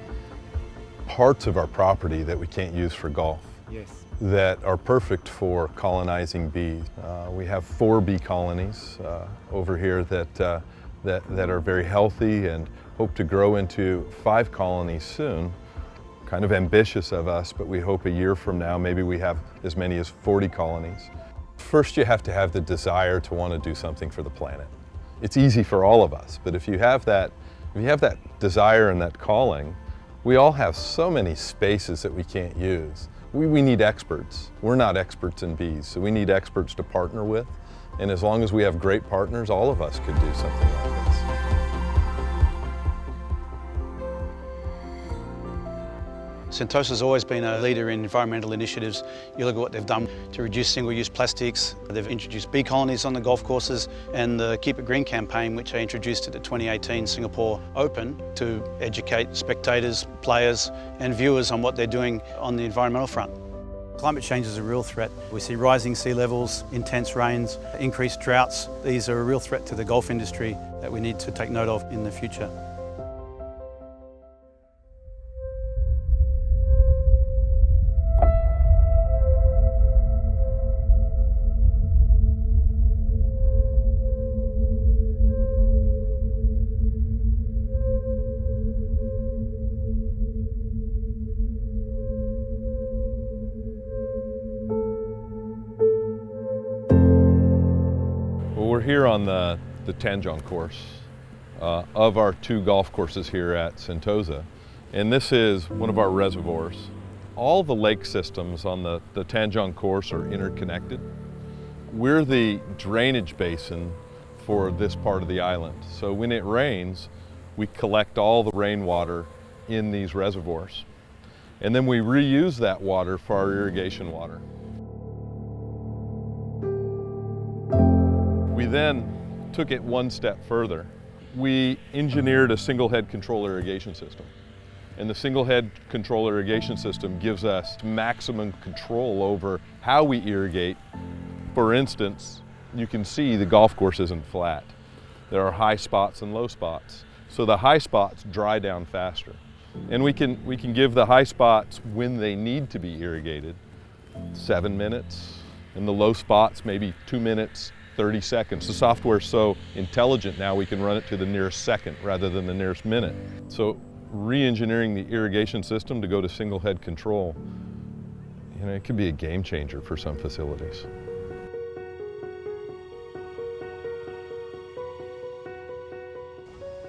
parts of our property that we can't use for golf. Yes. That are perfect for colonizing bees. We have 4 bee colonies over here that are very healthy and hope to grow into 5 colonies soon. Kind of ambitious of us, but we hope a year from now maybe we have as many as 40 colonies. First, you have to have the desire to want to do something for the planet. It's easy for all of us, but if you have that desire and that calling, we all have so many spaces that we can't use. We need experts. We're not experts in bees, so we need experts to partner with. And as long as we have great partners, all of us could do something like this. Sentosa's always been a leader in environmental initiatives. You look at what they've done to reduce single-use plastics. They've introduced bee colonies on the golf courses, and the Keep It Green campaign, which they introduced at the 2018 Singapore Open to educate spectators, players and viewers on what they're doing on the environmental front. Climate change is a real threat. We see rising sea levels, intense rains, increased droughts. These are a real threat to the golf industry that we need to take note of in the future. We're here on the Tanjong course of our 2 golf courses here at Sentosa, and this is one of our reservoirs. All the lake systems on the Tanjong course are interconnected. We're the drainage basin for this part of the island. So when it rains, we collect all the rainwater in these reservoirs, and then we reuse that water for our irrigation water. We then took it one step further. We engineered a single head control irrigation system. And the single head control irrigation system gives us maximum control over how we irrigate. For instance, you can see the golf course isn't flat. There are high spots and low spots. So the high spots dry down faster. And we can give the high spots when they need to be irrigated, 7 minutes, and the low spots maybe 2 minutes, 30 seconds. The software's so intelligent now we can run it to the nearest second rather than the nearest minute. So re-engineering the irrigation system to go to single head control, it could be a game changer for some facilities.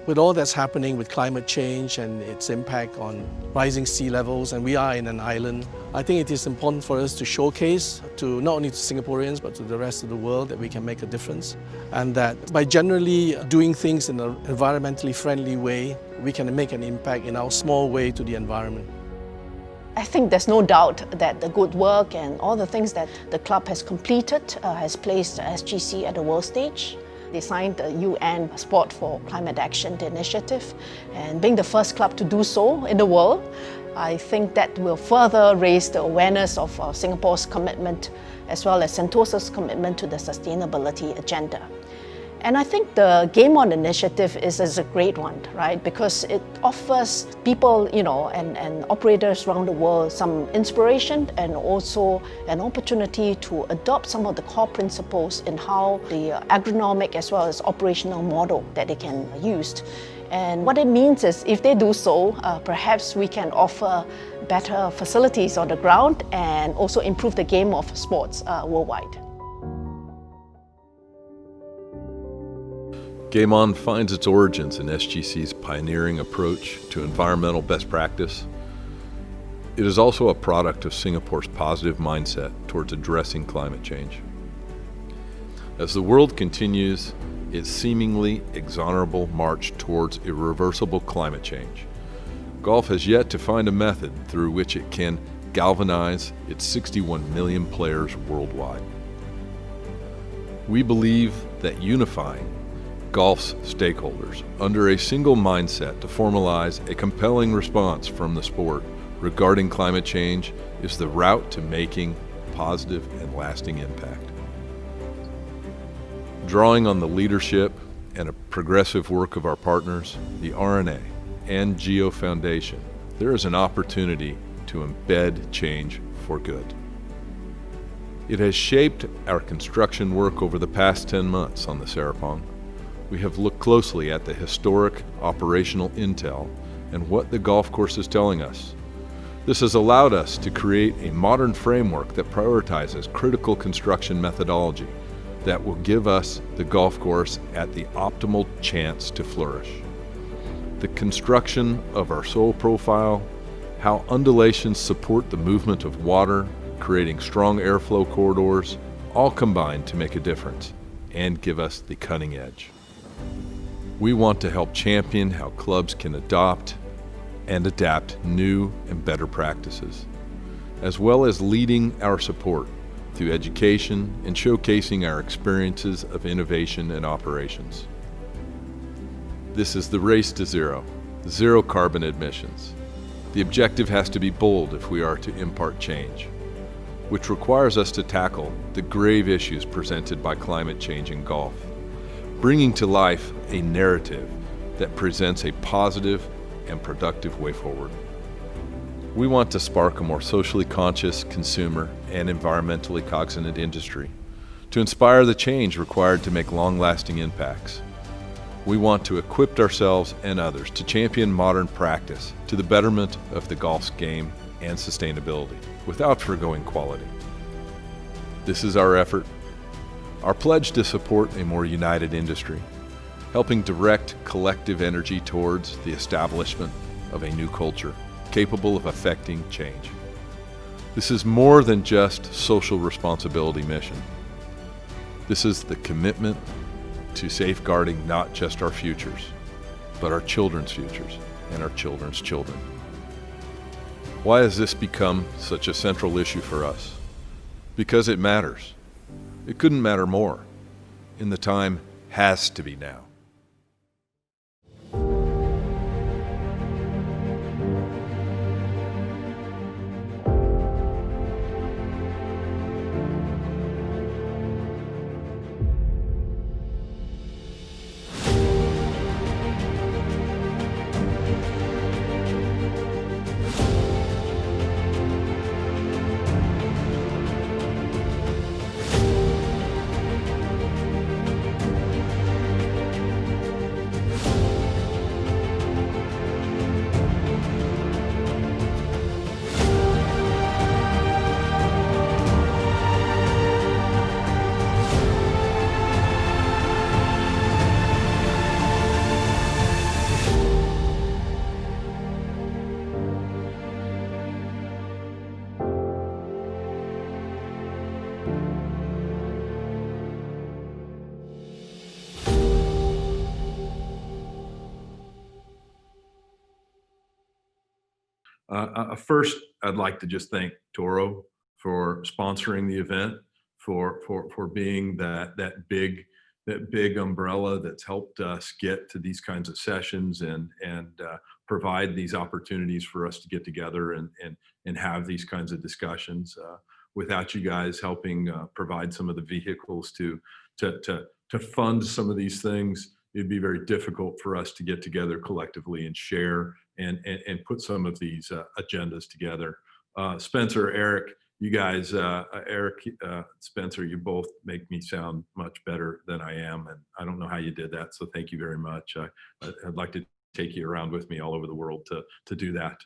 With all that's happening with climate change and its impact on rising sea levels, and we are in an island, I think it is important for us to showcase to not only to Singaporeans but to the rest of the world that we can make a difference, and that by generally doing things in an environmentally friendly way, we can make an impact in our small way to the environment. I think there's no doubt that the good work and all the things that the club has completed has placed SGC at the world stage. They signed the UN Sport for Climate Action initiative, and being the first club to do so in the world, I think that will further raise the awareness of Singapore's commitment as well as Sentosa's commitment to the sustainability agenda. And I think the Game On initiative is a great one, right? Because it offers people, and operators around the world some inspiration and also an opportunity to adopt some of the core principles in how the agronomic as well as operational model that they can use. And what it means is if they do so, perhaps we can offer better facilities on the ground and also improve the game of sports worldwide. Game On finds its origins in SGC's pioneering approach to environmental best practice. It is also a product of Singapore's positive mindset towards addressing climate change. As the world continues its seemingly inexorable march towards irreversible climate change, golf has yet to find a method through which it can galvanize its 61 million players worldwide. We believe that unifying golf's stakeholders under a single mindset to formalize a compelling response from the sport regarding climate change is the route to making positive and lasting impact. Drawing on the leadership and a progressive work of our partners, the RNA and GEO Foundation, there is an opportunity to embed change for good. It has shaped our construction work over the past 10 months on the Sarapong. We have looked closely at the historic operational intel and what the golf course is telling us. This has allowed us to create a modern framework that prioritizes critical construction methodology that will give us the golf course at the optimal chance to flourish. The construction of our soil profile, how undulations support the movement of water, creating strong airflow corridors, all combine to make a difference and give us the cutting edge. We want to help champion how clubs can adopt and adapt new and better practices, as well as leading our support through education and showcasing our experiences of innovation and operations. This is the race to zero carbon emissions. The objective has to be bold if we are to impart change, which requires us to tackle the grave issues presented by climate change in golf, bringing to life a narrative that presents a positive and productive way forward. We want to spark a more socially conscious consumer and environmentally cognizant industry to inspire the change required to make long-lasting impacts. We want to equip ourselves and others to champion modern practice to the betterment of the golf's game and sustainability without forgoing quality. This is our effort, our pledge to support a more united industry, helping direct collective energy towards the establishment of a new culture capable of affecting change. This is more than just social responsibility mission. This is the commitment to safeguarding not just our futures, but our children's futures and our children's children. Why has this become such a central issue for us? Because it matters. It couldn't matter more, and the time has to be now. First, I'd like to just thank Toro for sponsoring the event, for being that big umbrella that's helped us get to these kinds of sessions and provide these opportunities for us to get together and have these kinds of discussions. Without you guys helping provide some of the vehicles to fund some of these things, it'd be very difficult for us to get together collectively and share and put some of these agendas together. Spencer, Eric, you guys, Eric, Spencer, you both make me sound much better than I am, and I don't know how you did that, so thank you very much. I'd like to take you around with me all over the world to do that,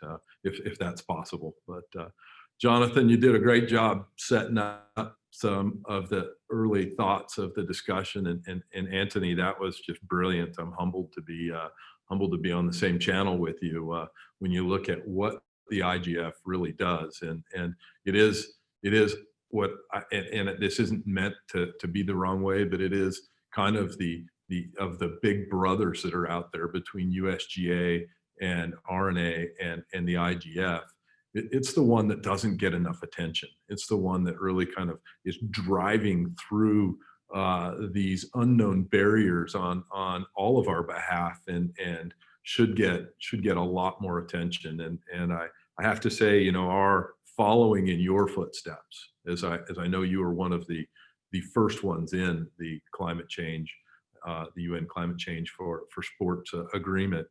if that's possible. But Jonathan, you did a great job setting up some of the early thoughts of the discussion, and Antony, that was just brilliant. I'm humbled to be on the same channel with you when you look at what the IGF really does, and it is what this isn't meant to be the wrong way, but it is kind of the big brothers that are out there between USGA and RNA and the IGF. It's the one that doesn't get enough attention. It's the one that really kind of is driving through these unknown barriers on all of our behalf and should get a lot more attention. And I have to say, our following in your footsteps, as I know you are one of the first ones in the climate change, the UN climate change for sports agreement,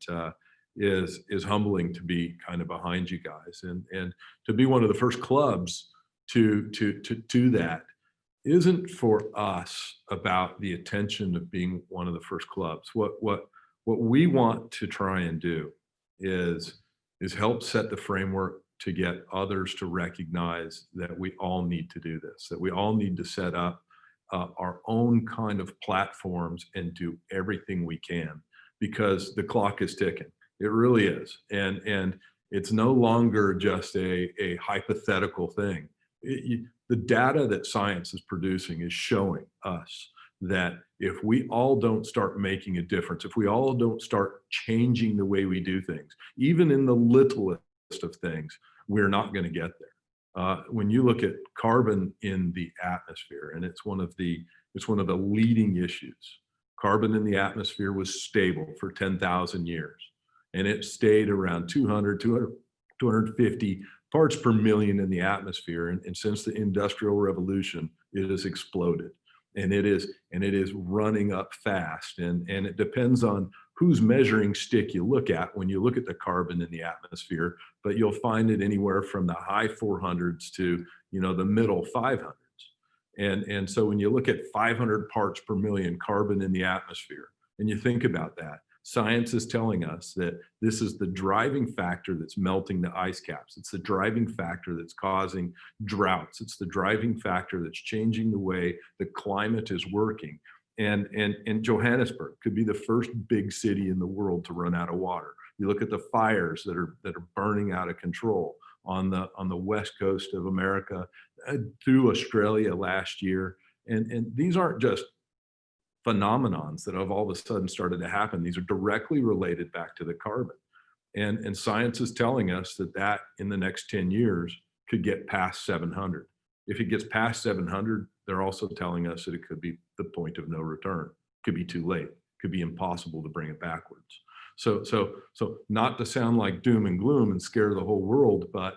is humbling to be kind of behind you guys, and to be one of the first clubs to do that isn't for us about the attention of being one of the first clubs. What we want to try and do is help set the framework to get others to recognize that we all need to do this, that we all need to set up our own kind of platforms and do everything we can, because the clock is ticking. It really is. And it's no longer just a hypothetical thing. The data that science is producing is showing us that if we all don't start making a difference, if we all don't start changing the way we do things, even in the littlest of things, we're not going to get there. When you look at carbon in the atmosphere, and it's one of the leading issues. Carbon in the atmosphere was stable for 10,000 years, and it stayed around 250 parts per million in the atmosphere. And since the Industrial Revolution, it has exploded, and it is running up fast. And it depends on whose measuring stick you look at when you look at the carbon in the atmosphere, but you'll find it anywhere from the high 400s to, the middle 500s. And so when you look at 500 parts per million carbon in the atmosphere, and you think about that, science is telling us that this is the driving factor that's melting the ice caps. It's the driving factor that's causing droughts. It's the driving factor that's changing the way the climate is working. And Johannesburg could be the first big city in the world to run out of water. You look at the fires that are burning out of control on the west coast of America, through Australia last year. And these aren't just phenomenons that have all of a sudden started to happen. These are directly related back to the carbon. And science is telling us that in the next 10 years could get past 700. If it gets past 700, they're also telling us that it could be the point of no return. It could be too late. It could be impossible to bring it backwards. So not to sound like doom and gloom and scare the whole world, but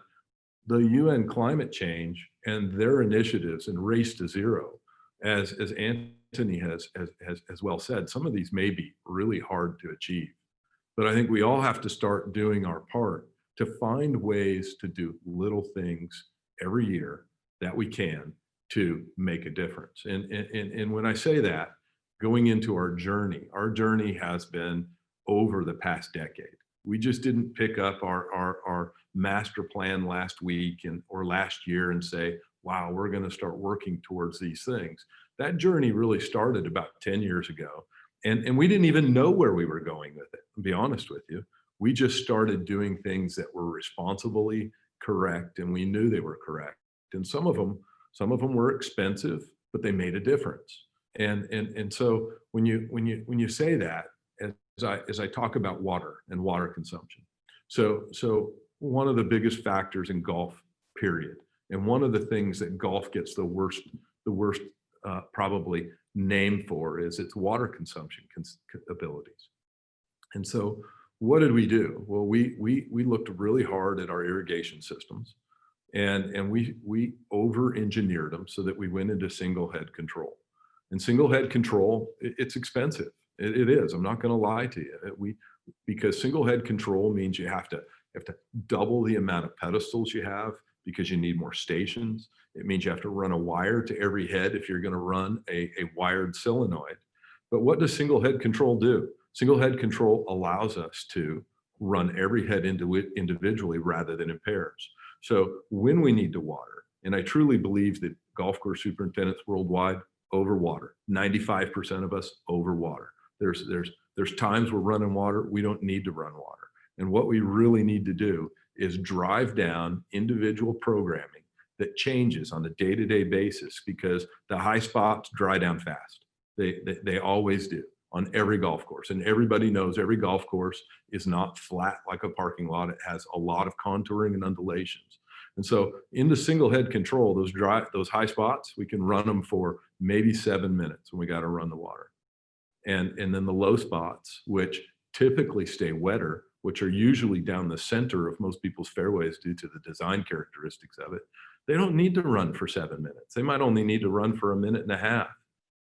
the UN climate change and their initiatives and race to zero, as Antony has well said, some of these may be really hard to achieve. But I think we all have to start doing our part to find ways to do little things every year that we can to make a difference. And when I say that, going into our journey has been over the past decade. We just didn't pick up our master plan last week or last year and say, wow, we're going to start working towards these things. That journey really started about 10 years ago. And we didn't even know where we were going with it, to be honest with you. We just started doing things that were responsibly correct, and we knew they were correct. And some of them were expensive, but they made a difference. And so when you say that, as I talk about water and water consumption, so one of the biggest factors in golf, period, and one of the things that golf gets the worst probably name for is its water consumption abilities. And so what did we do? Well, we looked really hard at our irrigation systems, and we over-engineered them so that we went into single head control. And single head control, it's expensive. It is. I'm not going to lie to you. Because single head control means you have to double the amount of pedestals you have, because you need more stations. It means you have to run a wire to every head if you're going to run a wired solenoid. But what does single head control do? Single head control allows us to run every head individually rather than in pairs. So when we need to water, and I truly believe that golf course superintendents worldwide overwater. 95% of us overwater. There's times we're running water, we don't need to run water. And what we really need to do is drive down individual programming that changes on a day-to-day basis, because the high spots dry down fast. They always do on every golf course. And everybody knows every golf course is not flat like a parking lot. It has a lot of contouring and undulations. And so in the single head control, those high spots, we can run them for maybe 7 minutes when we got to run the water. And then the low spots, which typically stay wetter, which are usually down the center of most people's fairways due to the design characteristics of it, they don't need to run for 7 minutes. They might only need to run for 1.5 minutes.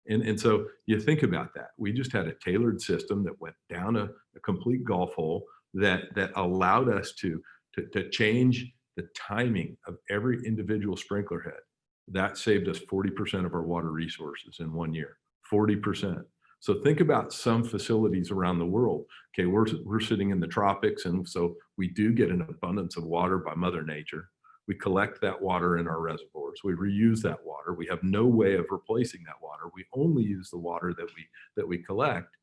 And so you think about that. We just had a tailored system that went down a complete golf hole that allowed us to change the timing of every individual sprinkler head. That saved us 40% of our water resources in 1 year, 40%. So think about some facilities around the world. Okay, we're sitting in the tropics, and so we do get an abundance of water by Mother Nature. We collect that water in our reservoirs. We reuse that water. We have no way of replacing that water. We only use the water that we collect.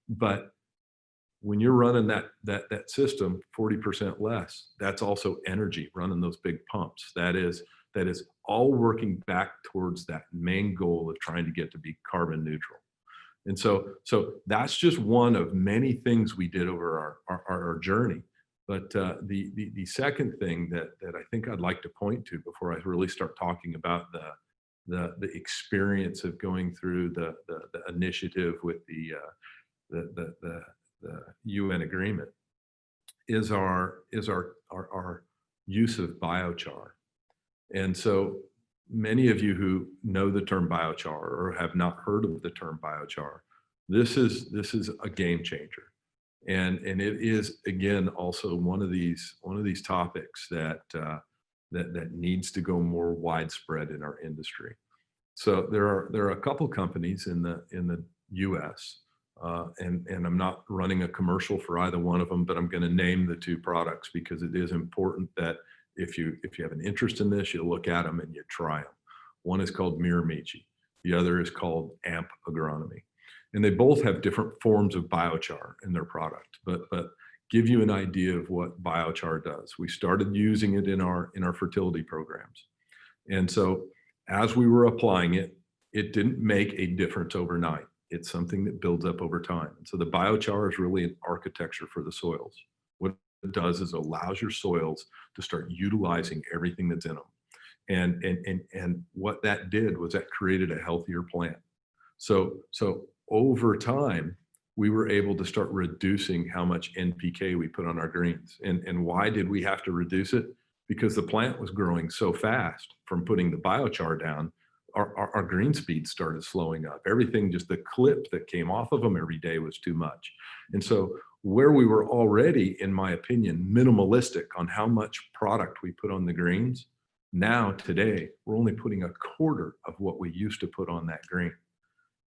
But when you're running that system 40% less, that's also energy running those big pumps. That is all working back towards that main goal of trying to get to be carbon neutral. And so that's just one of many things we did over our journey. But the second thing that I think I'd like to point to before I really start talking about the experience of going through the initiative with the UN agreement is our use of biochar. And so many of you who know the term biochar or have not heard of the term biochar, this is a game changer. And it is, again, also one of these topics that needs to go more widespread in our industry. So there are a couple companies in the U.S. And I'm not running a commercial for either one of them, but I'm going to name the two products because it is important that if you have an interest in this, you look at them and you try them. One is called Miramichi. The other is called AMP Agronomy. And they both have different forms of biochar in their product, but give you an idea of what biochar does. We started using it in our fertility programs. And so as we were applying it, it didn't make a difference overnight. It's something that builds up over time. And so the biochar is really an architecture for the soils. What it does is allows your soils to start utilizing everything that's in them. And what that did was that created a healthier plant. So over time, we were able to start reducing how much NPK we put on our greens. And why did we have to reduce it? Because the plant was growing so fast from putting the biochar down, our green speed started slowing up. Everything, just the clip that came off of them every day was too much. And so where we were already, in my opinion, minimalistic on how much product we put on the greens, now today, we're only putting a quarter of what we used to put on that green.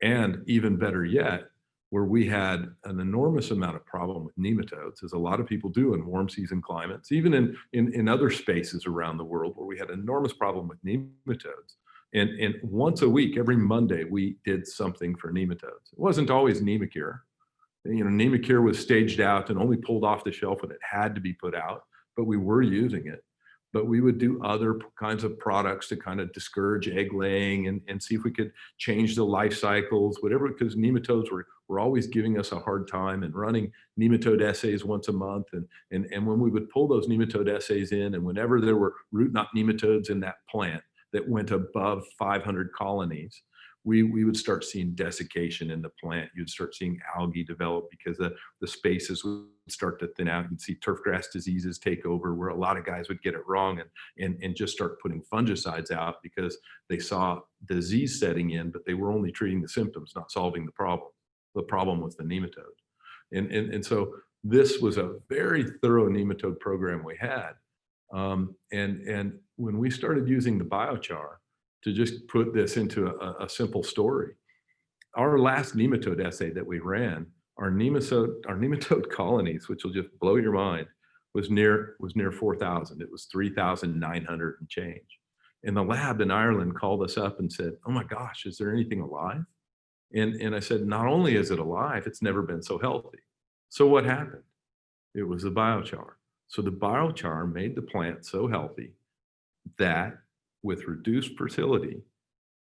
And even better yet, where we had an enormous amount of problem with nematodes, as a lot of people do in warm season climates, even in other spaces around the world where we had enormous problem with nematodes. And once a week, every Monday, we did something for nematodes. It wasn't always Nemacure. You know, Nemacure was staged out and only pulled off the shelf when it had to be put out, but we were using it. But we would do other kinds of products to kind of discourage egg laying and see if we could change the life cycles, whatever, because nematodes were always giving us a hard time and running nematode assays once a month. And when we would pull those nematode assays in, and whenever there were root knot nematodes in that plant that went above 500 colonies, we would start seeing desiccation in the plant. You'd start seeing algae develop because the spaces would start to thin out. You'd see turfgrass diseases take over, where a lot of guys would get it wrong and just start putting fungicides out because they saw disease setting in, but they were only treating the symptoms, not solving the problem. The problem was the nematode. And so this was a very thorough nematode program we had. And when we started using the biochar, to just put this into a simple story, our last nematode assay that we ran, our nematode colonies, which will just blow your mind, was near 4,000. It was 3,900 and change. And the lab in Ireland called us up and said, "Oh my gosh, is there anything alive?" And I said, "Not only is it alive, it's never been so healthy." So what happened? It was the biochar. So the biochar made the plant so healthy that with reduced fertility,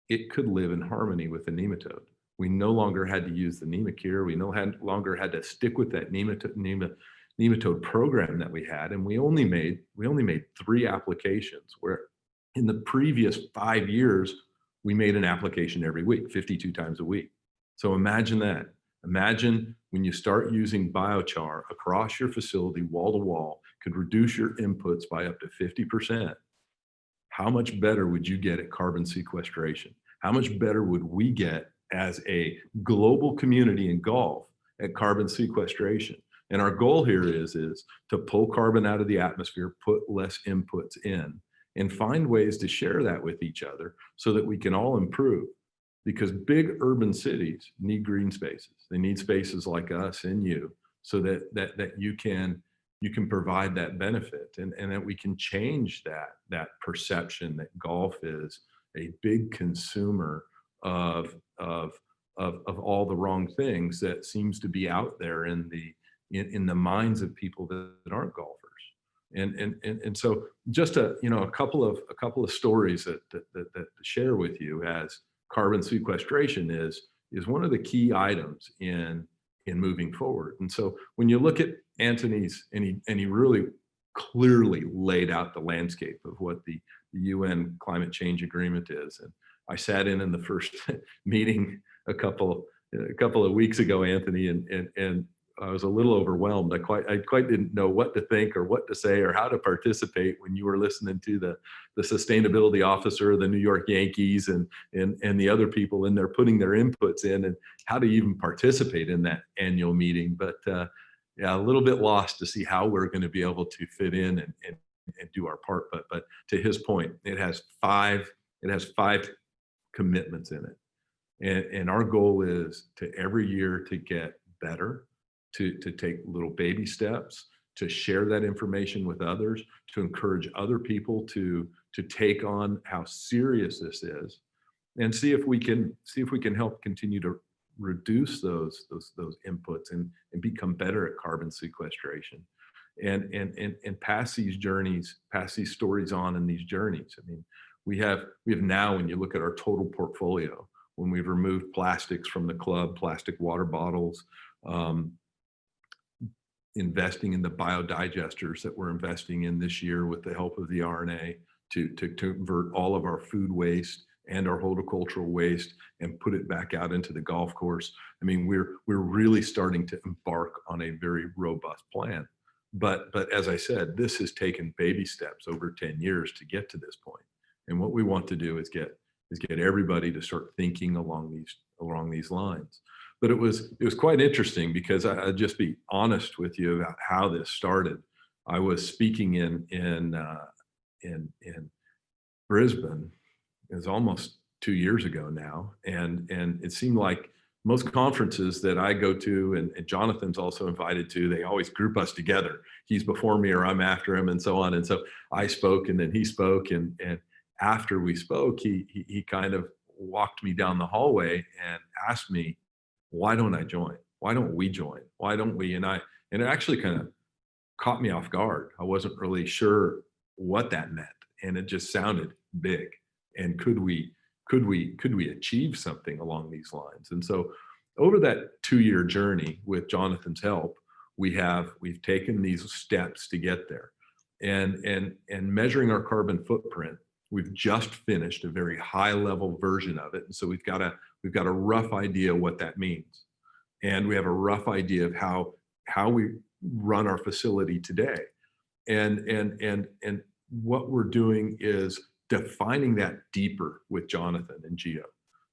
it could live in harmony with the nematode. We no longer had to use the Nemacure. We no longer had to stick with that nematode program that we had. And we only made 3 applications, where in the previous 5 years, we made an application every week, 52 times a week. So imagine that. Imagine when you start using biochar across your facility, wall to wall, could reduce your inputs by up to 50%. How much better would you get at carbon sequestration? How much better would we get as a global community in golf at carbon sequestration? And our goal here is to pull carbon out of the atmosphere, put less inputs in, and find ways to share that with each other so that we can all improve. Because big urban cities need green spaces. They need spaces like us and you, so that you can provide that benefit, and that we can change that perception that golf is a big consumer of all the wrong things that seems to be out there in the minds of people that aren't golfers. And so just a couple of stories that to share with you, as carbon sequestration is one of the key items in moving forward. And so when you look at Antony's, and he really clearly laid out the landscape of what the UN climate change agreement is. And I sat in the first meeting a couple of weeks ago, Antony, and I was a little overwhelmed. I quite didn't know what to think or what to say or how to participate when you were listening to the sustainability officer of the New York Yankees and the other people in there putting their inputs in, and how to even participate in that annual meeting. But yeah, a little bit lost to see how we're going to be able to fit in and do our part. But to his point, it has five commitments in it, and our goal is to every year to get better, to take little baby steps, to share that information with others, to encourage other people to take on how serious this is, and see if we can help continue to reduce those inputs and become better at carbon sequestration, and pass these stories on in these journeys. I mean, we have now, when you look at our total portfolio, when we've removed plastics from the club, plastic water bottles, investing in the biodigesters that we're investing in this year with the help of the RNA to convert all of our food waste and our horticultural waste and put it back out into the golf course. I mean, we're really starting to embark on a very robust plan. But as I said, this has taken baby steps over 10 years to get to this point. And what we want to do is get everybody to start thinking along these lines. But it was quite interesting, because I'll just be honest with you about how this started. I was speaking in Brisbane. It was almost 2 years ago now, and it seemed like most conferences that I go to, and Jonathan's also invited to, they always group us together. He's before me or I'm after him, and so on. And so I spoke, and then he spoke, and after we spoke, he kind of walked me down the hallway and asked me, why don't I join? Why don't we join? Why don't we? And it actually kind of caught me off guard. I wasn't really sure what that meant, and it just sounded big. And could we achieve something along these lines? And so over that 2-year journey, with Jonathan's help, we've taken these steps to get there, and measuring our carbon footprint. We've just finished a very high level version of it. And so we've got a rough idea what that means. And we have a rough idea of how we run our facility today. And what we're doing is defining that deeper with Jonathan and GEO.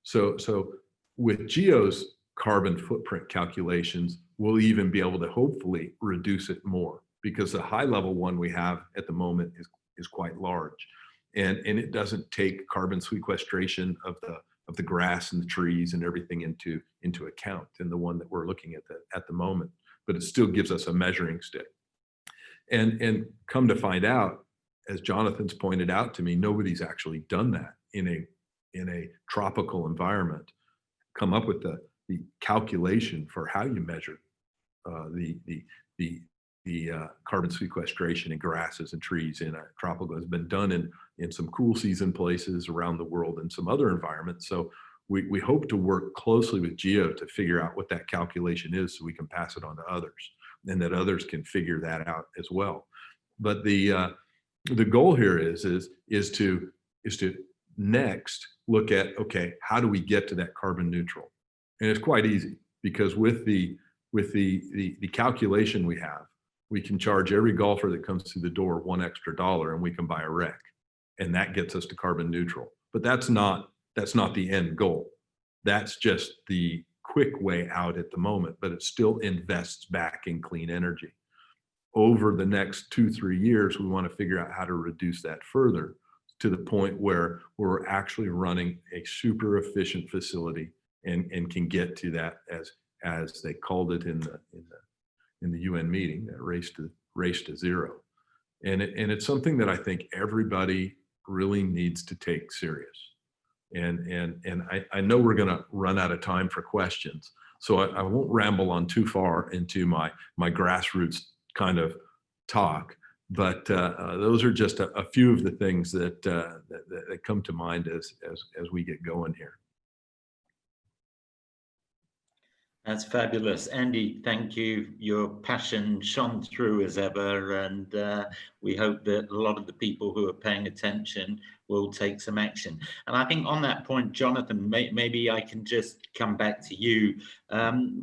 So with GEO's carbon footprint calculations, we'll even be able to hopefully reduce it more, because the high level one we have at the moment is quite large. And it doesn't take carbon sequestration of the grass and the trees and everything into account in the one that we're looking at the moment, but it still gives us a measuring stick. And come to find out, as Jonathan's pointed out to me, nobody's actually done that in a tropical environment. Come up with the calculation for how you measure the carbon sequestration in grasses and trees in a tropical has been done in some cool season places around the world and some other environments. So we hope to work closely with GEO to figure out what that calculation is, so we can pass it on to others, and that others can figure that out as well. But the goal here is to next look at, okay, how do we get to that carbon neutral? And it's quite easy. because with the calculation we have, we can charge every golfer that comes through the door $1 extra and we can buy a rec, and that gets us to carbon neutral. But that's not the end goal. That's just the quick way out at the moment, but it still invests back in clean energy. Over the next 2-3 years, we want to figure out how to reduce that further to the point where we're actually running a super efficient facility and can get to that, as they called it in the UN meeting, that race to zero. And it's something that I think everybody really needs to take serious. And I know we're going to run out of time for questions, so I won't ramble on too far into my grassroots kind of talk, but those are just a few of the things that come to mind as we get going here. That's fabulous. Andy, thank you. Your passion shone through as ever, and we hope that a lot of the people who are paying attention will take some action. And I think on that point, Jonathan, maybe I can just come back to you.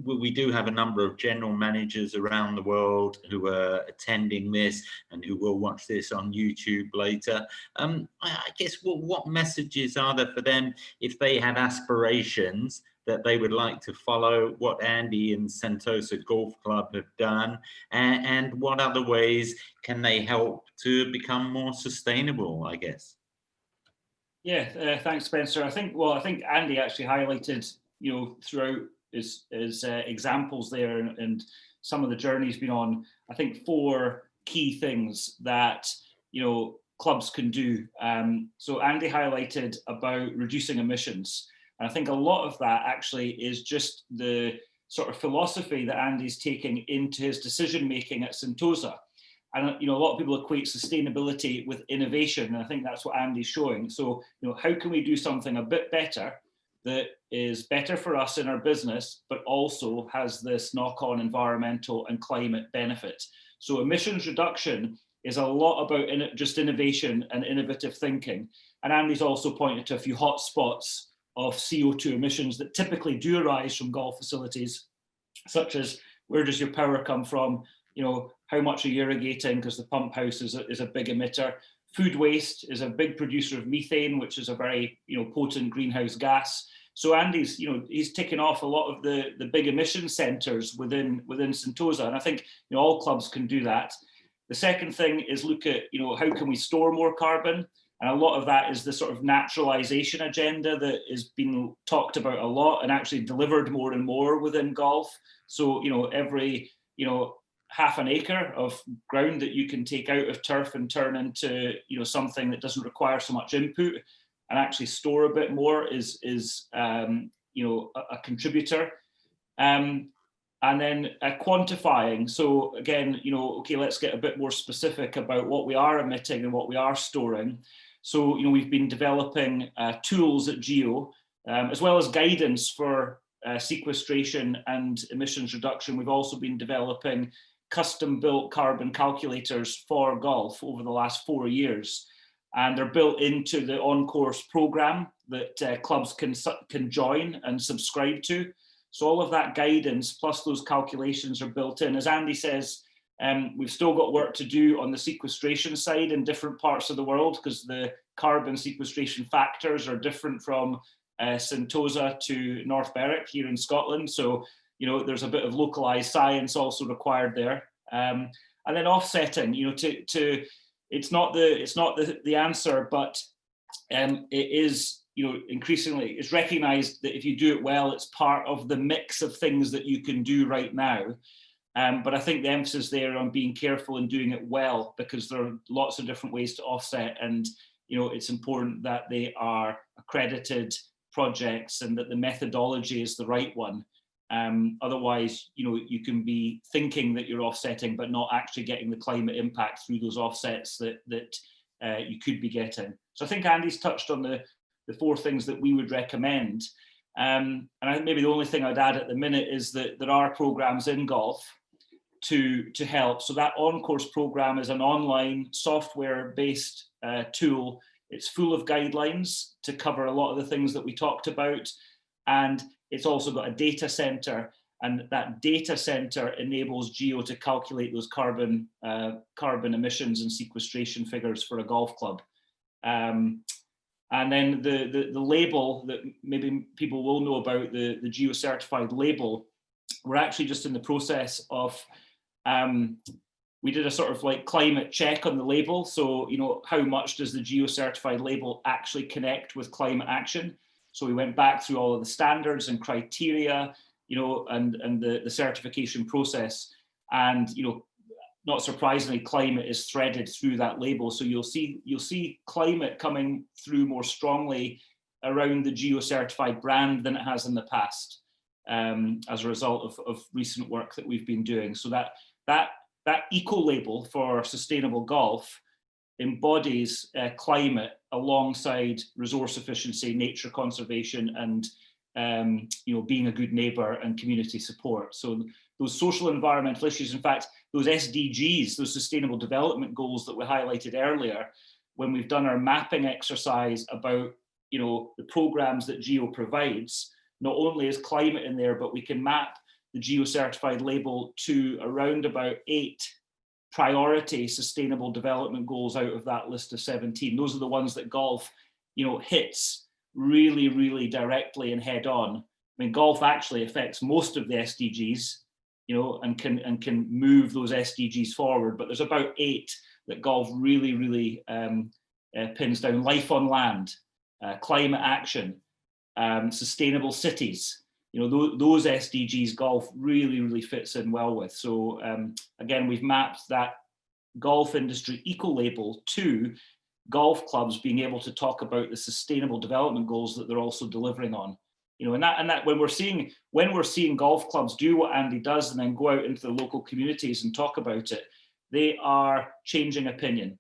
We do have a number of general managers around the world who are attending this and who will watch this on YouTube later. I guess what messages are there for them if they had aspirations that they would like to follow what Andy and Sentosa Golf Club have done, and what other ways can they help to become more sustainable, I guess? Yeah, thanks, Spencer. I think Andy actually highlighted, throughout his examples there and some of the journey he's been on, I think 4 key things that, clubs can do. So Andy highlighted about reducing emissions. And I think a lot of that actually is just the sort of philosophy that Andy's taking into his decision-making at Sentosa. And, a lot of people equate sustainability with innovation. And I think that's what Andy's showing. So, how can we do something a bit better that is better for us in our business, but also has this knock-on environmental and climate benefit? So emissions reduction is a lot about just innovation and innovative thinking. And Andy's also pointed to a few hot spots of CO2 emissions that typically do arise from golf facilities, such as where does your power come from, how much are you irrigating, because the pump house is a big emitter. Food waste is a big producer of methane, which is a very potent greenhouse gas. So Andy's, he's ticking off a lot of the big emission centres within Sentosa, and I think all clubs can do that. The second thing is look at how can we store more carbon. And a lot of that is the sort of naturalization agenda that has been talked about a lot and actually delivered more and more within golf. So, every, half an acre of ground that you can take out of turf and turn into, something that doesn't require so much input and actually store a bit more is a contributor. And then quantifying. So again, okay, let's get a bit more specific about what we are emitting and what we are storing. So, we've been developing tools at GEO, as well as guidance for sequestration and emissions reduction. We've also been developing custom-built carbon calculators for golf over the last 4 years. And they're built into the on-course program that clubs can join and subscribe to. So all of that guidance plus those calculations are built in. As Andy says, we've still got work to do on the sequestration side in different parts of the world, because the carbon sequestration factors are different from Sentosa to North Berwick here in Scotland. So, there's a bit of localized science also required there. And then offsetting, it's not the answer, but it is, increasingly it's recognized that if you do it well, it's part of the mix of things that you can do right now. But I think the emphasis there on being careful and doing it well, because there are lots of different ways to offset, and it's important that they are accredited projects and that the methodology is the right one. Otherwise, you can be thinking that you're offsetting, but not actually getting the climate impact through those offsets that you could be getting. So I think Andy's touched on the 4 things that we would recommend. And I think maybe the only thing I'd add at the minute is that there are programs in golf to help. So that on-course program is an online software-based tool. It's full of guidelines to cover a lot of the things that we talked about. And it's also got a data center. And that data center enables GEO to calculate those carbon emissions and sequestration figures for a golf club. And then the label that maybe people will know about, the GEO certified label, we're actually just in the process of, we did a sort of like climate check on the label. So, you know, how much does the GEO certified label actually connect with climate action? So we went back through all of the standards and criteria, you know, and the certification process. And, you know, not surprisingly, climate is threaded through that label. So you'll see climate coming through more strongly around the GEO certified brand than it has in the past, as a result of recent work that we've been doing. So that eco label for sustainable golf embodies climate alongside resource efficiency, nature conservation, and you know, being a good neighbour and community support. So those social environmental issues, in fact, those SDGs, those sustainable development goals that we highlighted earlier, when we've done our mapping exercise about, you know, the programs that GEO provides, not only is climate in there, but we can map the GEO certified label to around about 8 priority sustainable development goals out of that list of 17. Those are the ones that golf, you know, hits really, really directly and head on. I mean, golf actually affects most of the SDGs, you know, and can move those SDGs forward. But there's about 8 that golf really, really pins down: life on land, climate action, sustainable cities. You know, those SDGs golf really, really fits in well with. So again, we've mapped that golf industry eco label to golf clubs being able to talk about the sustainable development goals that they're also delivering on. You know, and that when we're seeing golf clubs do what Andy does and then go out into the local communities and talk about it, they are changing opinion.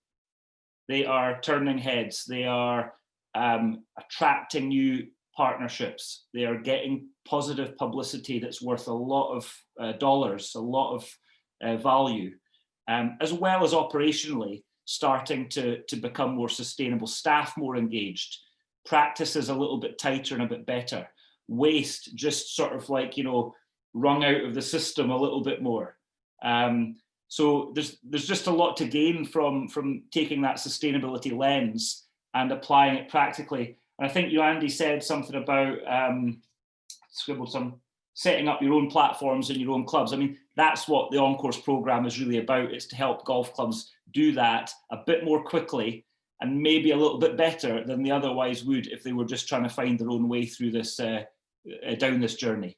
They are turning heads. They are attracting new partnerships. They are getting positive publicity that's worth a lot of dollars, a lot of value, as well as operationally starting to become more sustainable, staff more engaged, practices a little bit tighter and a bit better, waste just sort of like, you know, wrung out of the system a little bit more. So there's just a lot to gain from taking that sustainability lens and applying it practically. And I think you, Andy, said something about setting up your own platforms in your own clubs. I mean, that's what the On-Course program is really about. It's to help golf clubs do that a bit more quickly and maybe a little bit better than they otherwise would if they were just trying to find their own way through this, down this journey.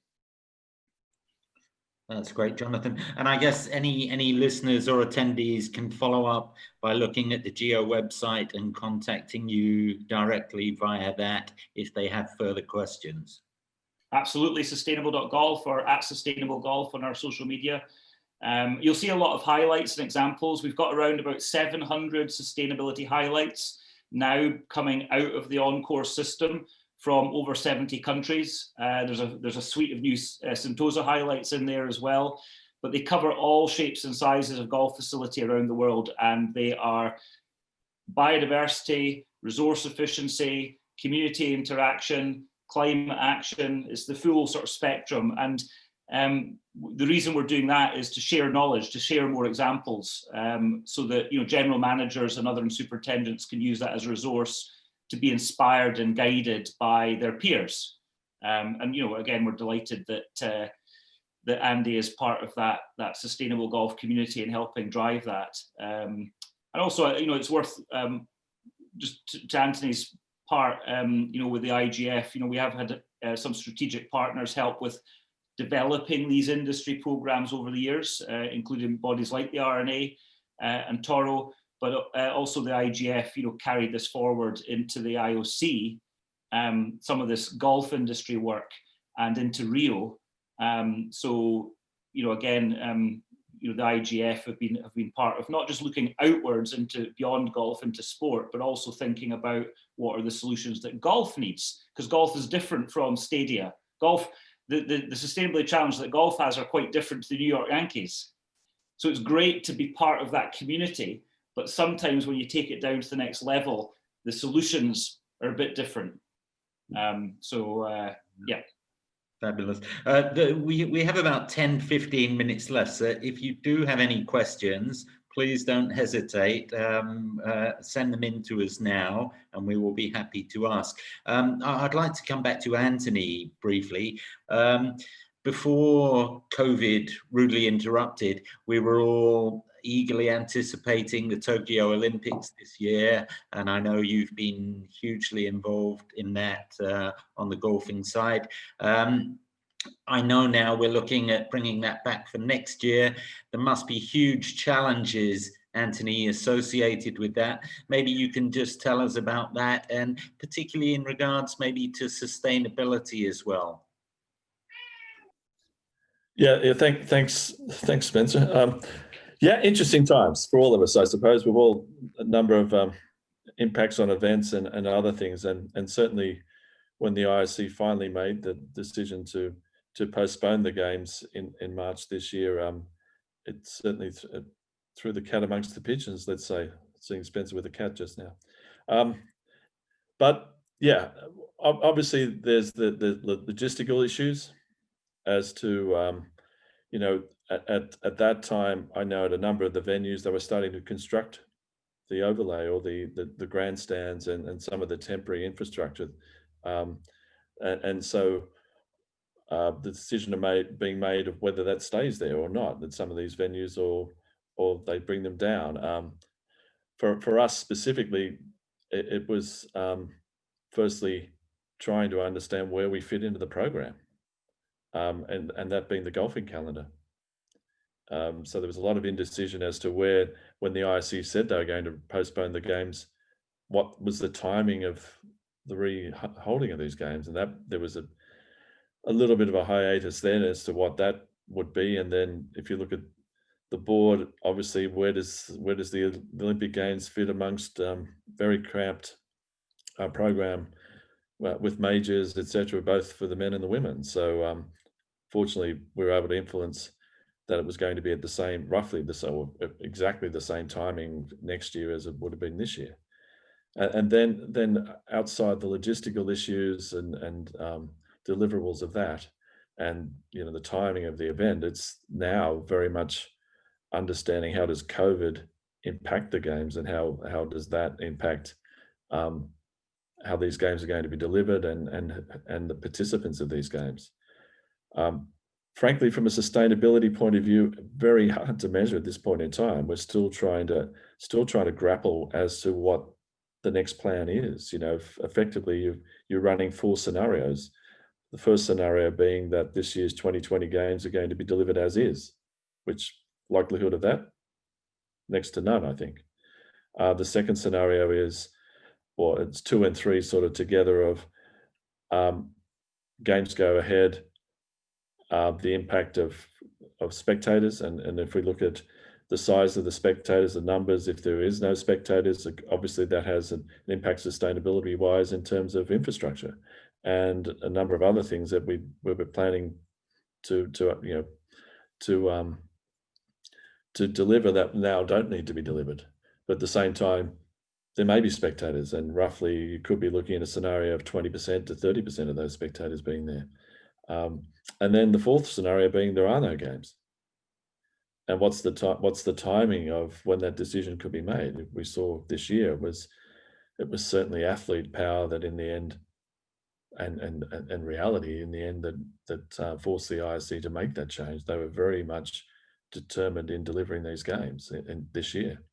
That's great, Jonathan. And I guess any listeners or attendees can follow up by looking at the GEO website and contacting you directly via that if they have further questions. Absolutely, sustainable.golf or @sustainablegolf on our social media. You'll see a lot of highlights and examples. We've got around about 700 sustainability highlights now coming out of the On-Course system from over 70 countries. There's a suite of new Sentosa highlights in there as well, but they cover all shapes and sizes of golf facility around the world, and they are biodiversity, resource efficiency, community interaction, climate action. It's the full sort of spectrum. And the reason we're doing that is to share knowledge, to share more examples, so that, you know, general managers and other superintendents can use that as a resource to be inspired and guided by their peers. And, you know, again, we're delighted that that Andy is part of that sustainable golf community and helping drive that. And also, you know, it's worth just to Antony's part, you know, with the IGF, you know, we have had some strategic partners help with developing these industry programs over the years, including bodies like the RNA and Toro, but also the IGF, you know, carried this forward into the IOC, some of this golf industry work, and into Rio. So, you know, again, you know, the IGF have been part of not just looking outwards into beyond golf into sport, but also thinking about what are the solutions that golf needs, because golf is different from stadia. Golf, the sustainability challenge that golf has are quite different to the New York Yankees. So it's great to be part of that community, but sometimes when you take it down to the next level, the solutions are a bit different. Yeah. Fabulous. We have about 10, 15 minutes left. So if you do have any questions, please don't hesitate. Send them in to us now, and we will be happy to ask. I'd like to come back to Antony briefly. Before COVID rudely interrupted, we were all eagerly anticipating the Tokyo Olympics this year, and I know you've been hugely involved in that on the golfing side. I know now we're looking at bringing that back for next year. There must be huge challenges, Antony, associated with that. Maybe you can just tell us about that, and particularly in regards maybe to sustainability as well. Yeah, thanks, Spencer. Yeah, interesting times for all of us, I suppose. We've all a number of impacts on events and other things, and certainly when the IOC finally made the decision to postpone the games in March this year, it certainly threw the cat amongst the pigeons, let's say, seeing Spencer with a cat just now. But yeah, obviously there's the logistical issues as to, you know, at that time, I know at a number of the venues, they were starting to construct the overlay or the grandstands and some of the temporary infrastructure. And so the decision being made of whether that stays there or not, that some of these venues or they bring them down. For us specifically, it was firstly trying to understand where we fit into the program, and that being the golfing calendar. So there was a lot of indecision as to where, when the IOC said they were going to postpone the games, what was the timing of the re-holding of these games, and that there was a little bit of a hiatus then as to what that would be. And then if you look at the board, obviously where does the Olympic Games fit amongst very cramped program with majors, etc., both for the men and the women. So fortunately, we were able to influence that it was going to be at the same, exactly the same timing next year as it would have been this year. And then outside the logistical issues and deliverables of that, and you know, the timing of the event, it's now very much understanding how does COVID impact the games, and how does that impact how these games are going to be delivered and the participants of these games. Frankly, from a sustainability point of view, very hard to measure at this point in time. We're still trying to grapple as to what the next plan is. You know, effectively, you're running 4 scenarios. The first scenario being that this year's 2020 games are going to be delivered as is, which likelihood of that? Next to none, I think. The second scenario is, well, it's 2 and 3 sort of together of games go ahead, the impact of spectators, and if we look at the size of the spectators, the numbers, if there is no spectators, obviously that has an impact sustainability wise in terms of infrastructure and a number of other things that we were planning to deliver that now don't need to be delivered. But at the same time, there may be spectators, and roughly you could be looking at a scenario of 20% to 30% of those spectators being there. And then the fourth scenario being there are no games. And what's the timing of when that decision could be made? We saw this year it was certainly athlete power that in the end, and reality in the end, that forced the IOC to make that change. They were very much determined in delivering these games in this year.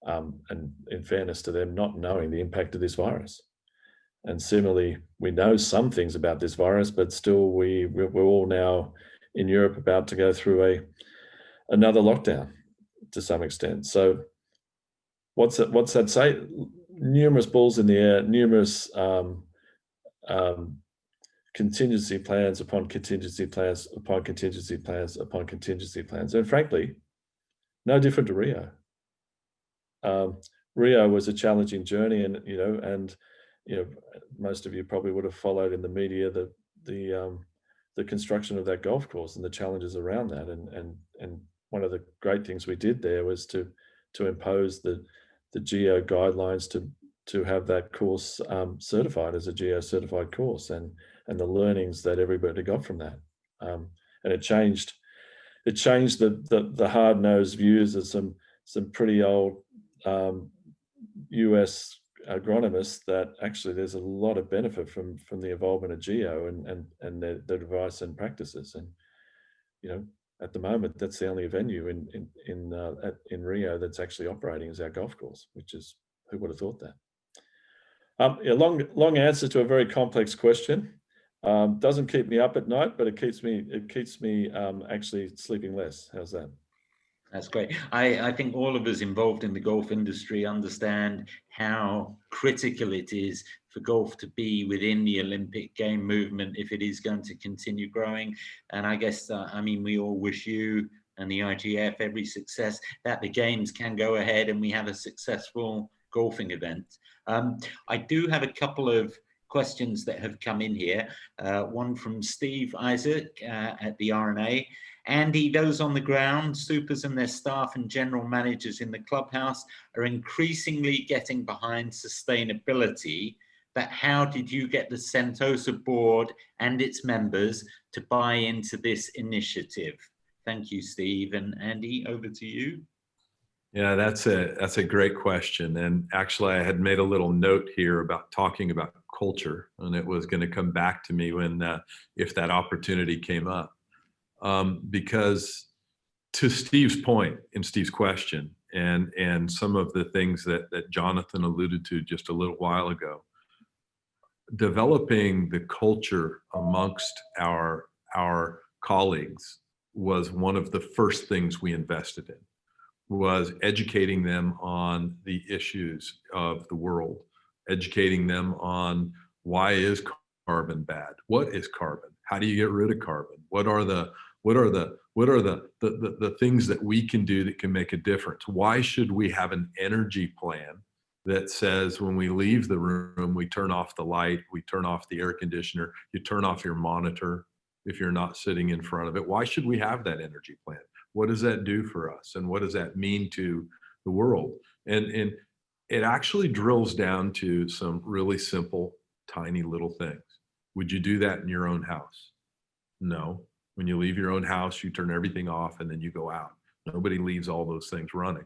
And in fairness to them, not knowing the impact of this virus. And similarly, we know some things about this virus, but still we're all now in Europe about to go through another lockdown to some extent. So what's that say? Numerous balls in the air, numerous contingency plans upon contingency plans upon contingency plans upon contingency plans. And frankly, no different to Rio. Rio was a challenging journey, and most of you probably would have followed in the media the construction of that golf course and the challenges around that. And one of the great things we did there was to impose the GEO guidelines to have that course certified as a GEO certified course, and the learnings that everybody got from that. And it changed the hard-nosed views of some pretty old US agronomists that actually there's a lot of benefit from the involvement of GEO and their advice and practices. And you know, at the moment, that's the only venue in Rio that's actually operating as our golf course, which is, who would have thought that? A long answer to a very complex question. Doesn't keep me up at night, but it keeps me actually sleeping less. How's that? That's great. I think all of us involved in the golf industry understand how critical it is for golf to be within the Olympic game movement if it is going to continue growing. And I guess, I mean, we all wish you and the IGF every success that the games can go ahead and we have a successful golfing event. I do have a couple of questions that have come in here. One from Steve Isaac at the RNA. Andy, those on the ground, supers and their staff and general managers in the clubhouse are increasingly getting behind sustainability, but how did you get the Sentosa board and its members to buy into this initiative? Thank you, Steve. And Andy, over to you. Yeah, that's a great question. And actually, I had made a little note here about talking about culture, and it was going to come back to me when, if that opportunity came up. Because to Steve's point in Steve's question, and some of the things that Jonathan alluded to just a little while ago, developing the culture amongst our colleagues was one of the first things we invested in, was educating them on the issues of the world, educating them on why is carbon bad? What is carbon? How do you get rid of carbon? What are the things that we can do that can make a difference? Why should we have an energy plan that says when we leave the room, we turn off the light, we turn off the air conditioner, you turn off your monitor if you're not sitting in front of it? Why should we have that energy plan? What does that do for us? And what does that mean to the world? And it actually drills down to some really simple, tiny little things. Would you do that in your own house? No. When you leave your own house, you turn everything off and then you go out. Nobody leaves all those things running.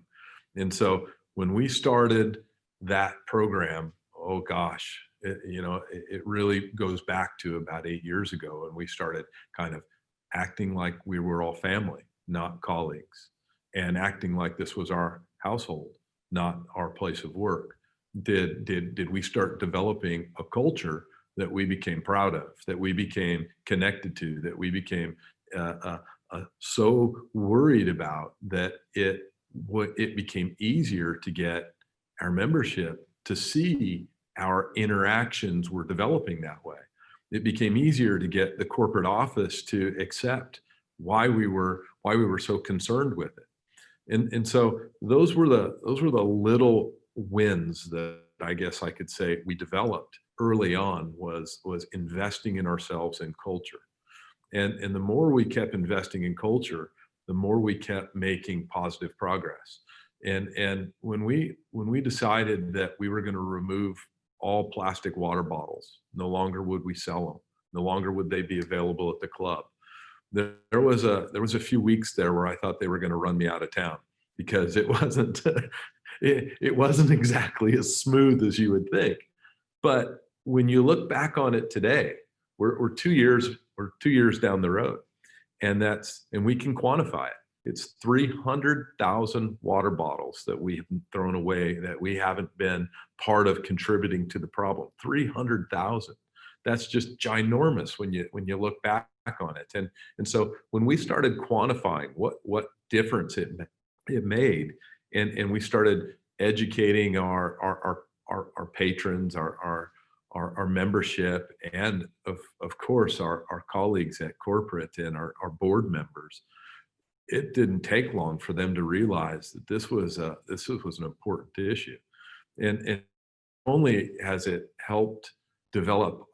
And so when we started that program, oh gosh, it really goes back to about 8 years ago. And we started kind of acting like we were all family, not colleagues, and acting like this was our household, not our place of work. Did we start developing a culture that we became proud of, that we became connected to, that we became so worried about that it became easier to get our membership to see our interactions were developing that way. It became easier to get the corporate office to accept why we were so concerned with it. And so those were the little wins that I guess I could say we developed early on, was investing in ourselves and culture. And the more we kept investing in culture, the more we kept making positive progress. And when we decided that we were going to remove all plastic water bottles, no longer would we sell them, no longer would they be available at the club. There was a few weeks there where I thought they were going to run me out of town, because it wasn't it wasn't exactly as smooth as you would think. But when you look back on it today, we're 2 years down the road, and we can quantify it. It's 300,000 water bottles that we have thrown away, that we haven't been part of contributing to the problem. 300,000. That's just ginormous when you look back on it. And so when we started quantifying what difference it made, and we started educating our patrons, our membership, and of course our colleagues at corporate and our board members, it didn't take long for them to realize that this was an important issue. And only has it helped develop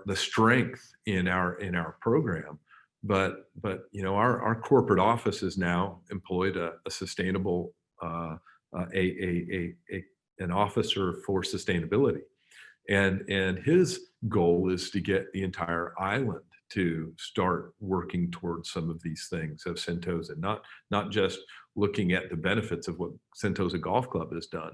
the strength in our program, but our corporate office has now employed a sustainable a an officer for sustainability. And his goal is to get the entire island to start working towards some of these things of Sentosa, not just looking at the benefits of what Sentosa Golf Club has done.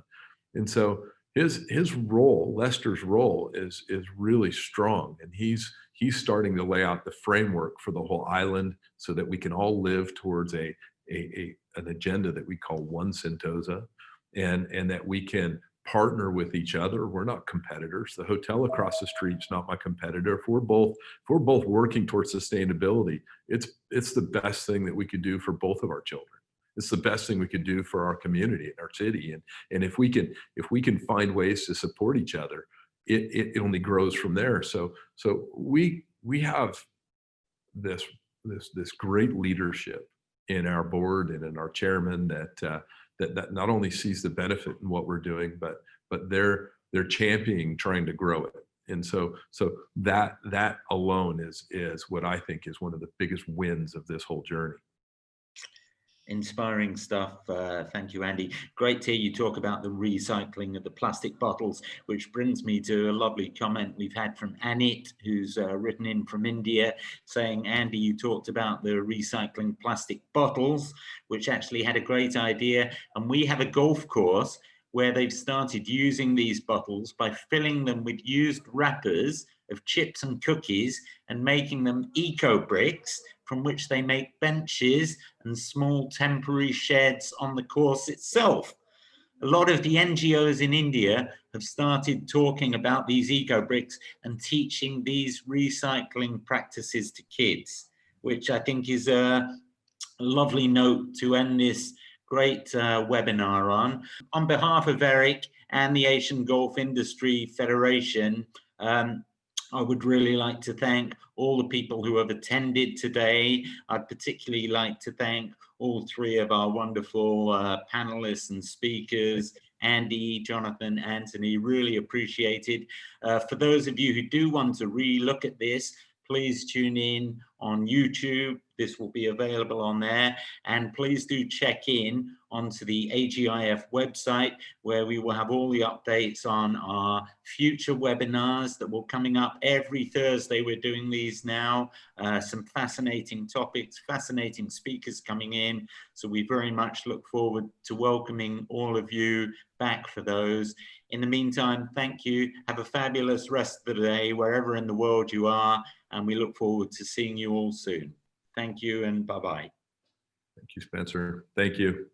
And so his role, Lester's role, is really strong, and he's starting to lay out the framework for the whole island so that we can all live towards an agenda that we call One Sentosa, and that we can partner with each other. We're not competitors. The hotel across the street is not my competitor. If we're both working towards sustainability, it's the best thing that we could do for both of our children. It's the best thing we could do for our community and our city. And if we can find ways to support each other, it only grows from there. So we have this great leadership in our board and in our chairman that not only sees the benefit in what we're doing, but they're championing trying to grow it. And so that alone is what I think is one of the biggest wins of this whole journey. Inspiring stuff. Thank you, Andy. Great to hear you talk about the recycling of the plastic bottles, which brings me to a lovely comment we've had from Anit, who's written in from India, saying, Andy, you talked about the recycling plastic bottles, which actually had a great idea. And we have a golf course where they've started using these bottles by filling them with used wrappers of chips and cookies and making them eco bricks, from which they make benches and small temporary sheds on the course itself. A lot of the NGOs in India have started talking about these eco bricks and teaching these recycling practices to kids, which I think is a lovely note to end this great webinar on. On behalf of Eric and the Asian Golf Industry Federation, I would really like to thank all the people who have attended today. I'd particularly like to thank all three of our wonderful panelists and speakers, Andy, Jonathan, Antony, really appreciated. For those of you who do want to re-look at this, please tune in on YouTube. This will be available on there. And please do check in onto the AGIF website, where we will have all the updates on our future webinars that will coming up every Thursday. We're doing these now. Some fascinating topics, fascinating speakers coming in. So we very much look forward to welcoming all of you back for those. In the meantime, thank you. Have a fabulous rest of the day, wherever in the world you are. And we look forward to seeing you all soon. Thank you and bye-bye. Thank you, Spencer. Thank you.